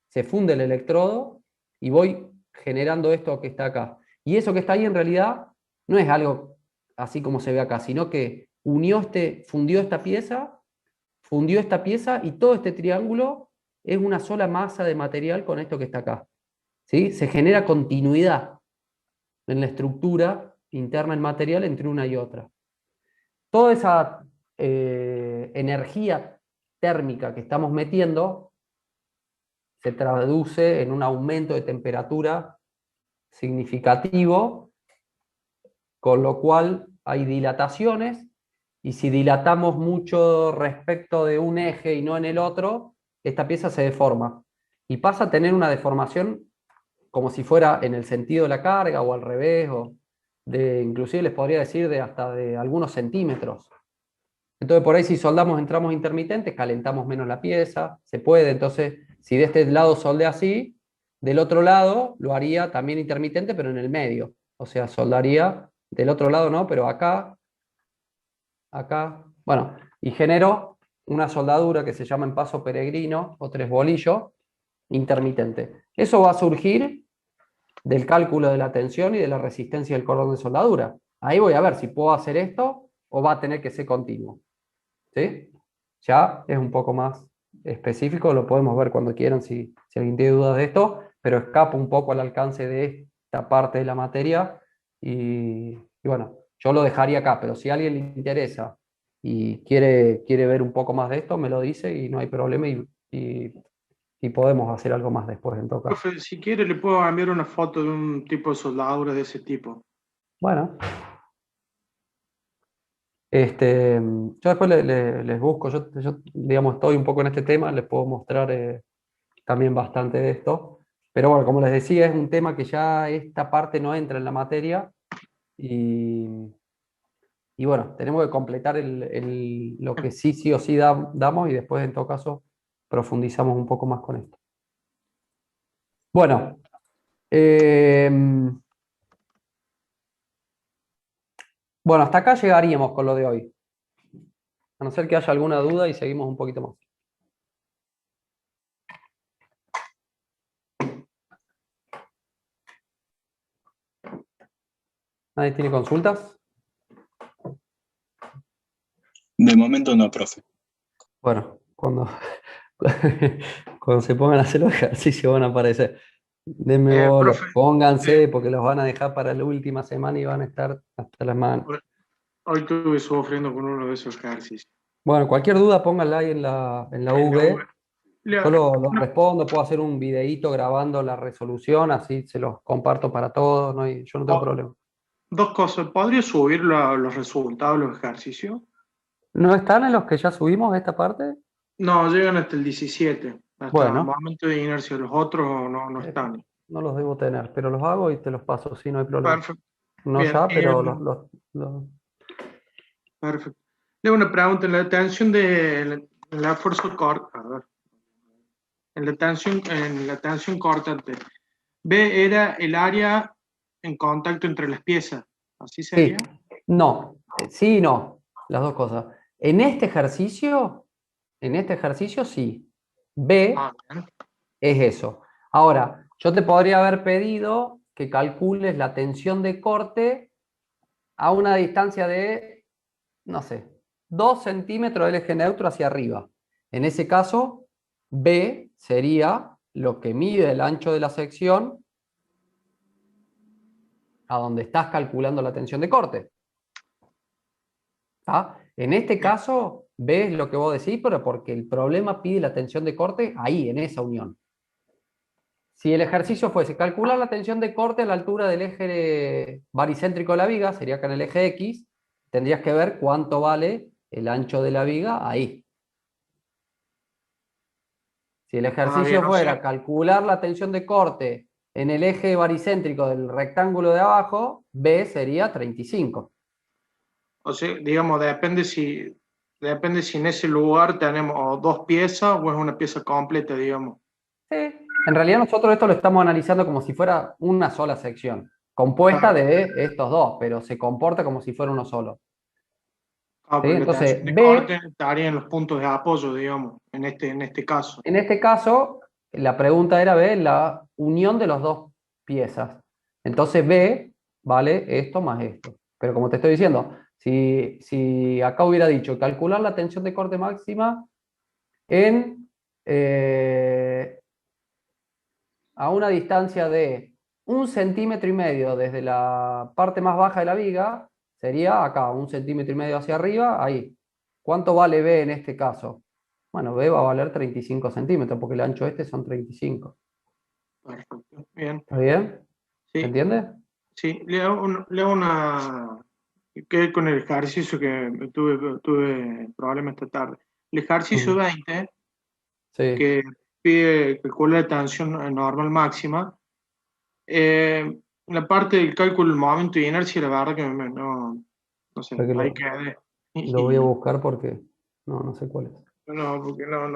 se funde el electrodo y voy generando esto que está acá. Y eso que está ahí en realidad no es algo así como se ve acá, sino que fundió esta pieza y todo este triángulo es una sola masa de material con esto que está acá. ¿Sí? Se genera continuidad en la estructura interna del material entre una y otra. Toda esa energía térmica que estamos metiendo se traduce en un aumento de temperatura significativo, con lo cual hay dilataciones, y si dilatamos mucho respecto de un eje y no en el otro, esta pieza se deforma y pasa a tener una deformación como si fuera en el sentido de la carga o al revés, inclusive les podría decir hasta de algunos centímetros. Entonces por ahí si soldamos en tramos intermitentes, calentamos menos la pieza, se puede. Entonces si de este lado soldé así, del otro lado lo haría también intermitente, pero en el medio. O sea, soldaría del otro lado no, pero acá, bueno, y genero una soldadura que se llama en paso peregrino o tres bolillos intermitente. Eso va a surgir del cálculo de la tensión y de la resistencia del cordón de soldadura. Ahí voy a ver si puedo hacer esto o va a tener que ser continuo. ¿Sí? Ya es un poco más específico, lo podemos ver cuando quieran si alguien tiene dudas de esto, pero escapa un poco al alcance de esta parte de la materia y bueno, yo lo dejaría acá, pero si a alguien le interesa y quiere ver un poco más de esto, me lo dice y no hay problema y podemos hacer algo más después en todo caso. Profe, si quiere le puedo enviar una foto de un tipo de soldadura de ese tipo. Bueno. Yo después les busco, yo, digamos estoy un poco en este tema, les puedo mostrar también bastante de esto, Pero bueno, como les decía, es un tema que ya esta parte no entra en la materia y, y bueno, tenemos que completar lo que sí o sí damos y después en todo caso profundizamos un poco más con esto. Bueno, bueno, hasta acá llegaríamos con lo de hoy. A no ser que haya alguna duda y seguimos un poquito más. ¿Nadie tiene consultas? De momento no, profe. Bueno, cuando se pongan a hacer los ejercicios van a aparecer. Denme bola, Profe, pónganse porque los van a dejar para la última semana y van a estar hasta las manos. hoy estuve sufriendo con uno de esos ejercicios. Bueno, cualquier duda pónganla ahí en la V. Yo lo respondo, puedo hacer un videíto grabando la resolución, así se los comparto para todos, yo no tengo problema. Dos cosas. ¿Podría subir los resultados de los ejercicios? ¿No están en los que ya subimos esta parte? No, llegan hasta el 17. Hasta el Bueno, momento de inercia. Los otros no están. no los debo tener, pero los hago y te los paso, sí, no hay problema. Perfecto. No Bien, ya, pero perfecto. Le hago una pregunta. En la tensión de la fuerza corta, a ver. En la tensión cortante, B era el área en contacto entre las piezas. ¿Así Sí, sería? no, sí y no, las dos cosas. En este ejercicio sí. B Ah, bien. es eso. Ahora, yo te podría haber pedido que calcules la tensión de corte a una distancia de, no sé, 2 centímetros del eje neutro hacia arriba. En ese caso, B sería lo que mide el ancho de la sección a donde estás calculando la tensión de corte. ¿Tá? En este caso, B es lo que vos decís, pero porque el problema pide la tensión de corte ahí, en esa unión. Si el ejercicio fuese calcular la tensión de corte a la altura del eje baricéntrico de la viga, sería acá en el eje X, tendrías que ver cuánto vale el ancho de la viga ahí. Si el ejercicio Bien, fuera calcular la tensión de corte en el eje baricéntrico del rectángulo de abajo, B sería 35. o sea, digamos, depende si en ese lugar tenemos dos piezas o es una pieza completa, digamos. Sí. En realidad nosotros esto lo estamos analizando como si fuera una sola sección, compuesta de estos dos, pero se comporta como si fuera uno solo. Ah, ¿Sí? pues la Entonces, tensión de B, corte estaría en los puntos de apoyo, digamos, en este caso. en este caso, la pregunta era B, la unión de las dos piezas. Entonces B vale esto más esto. Pero como te estoy diciendo, si acá hubiera dicho calcular la tensión de corte máxima en a una distancia de 1,5 centímetros desde la parte más baja de la viga, sería acá, 1,5 centímetros hacia arriba, ahí. ¿Cuánto vale B en este caso? Bueno, B va a valer 35 centímetros, porque el ancho este son 35. Perfecto. Bien. ¿Está bien? ¿Se Sí, entiende? sí. Le hago una. Que con el ejercicio que tuve problemas esta tarde. El ejercicio Ujú. 20, Sí. que pide calcular la tensión normal máxima. La parte del cálculo del momento de inercia, la verdad que no sé, Espera que ahí quedé. lo voy a buscar porque no sé cuál es. No, porque no.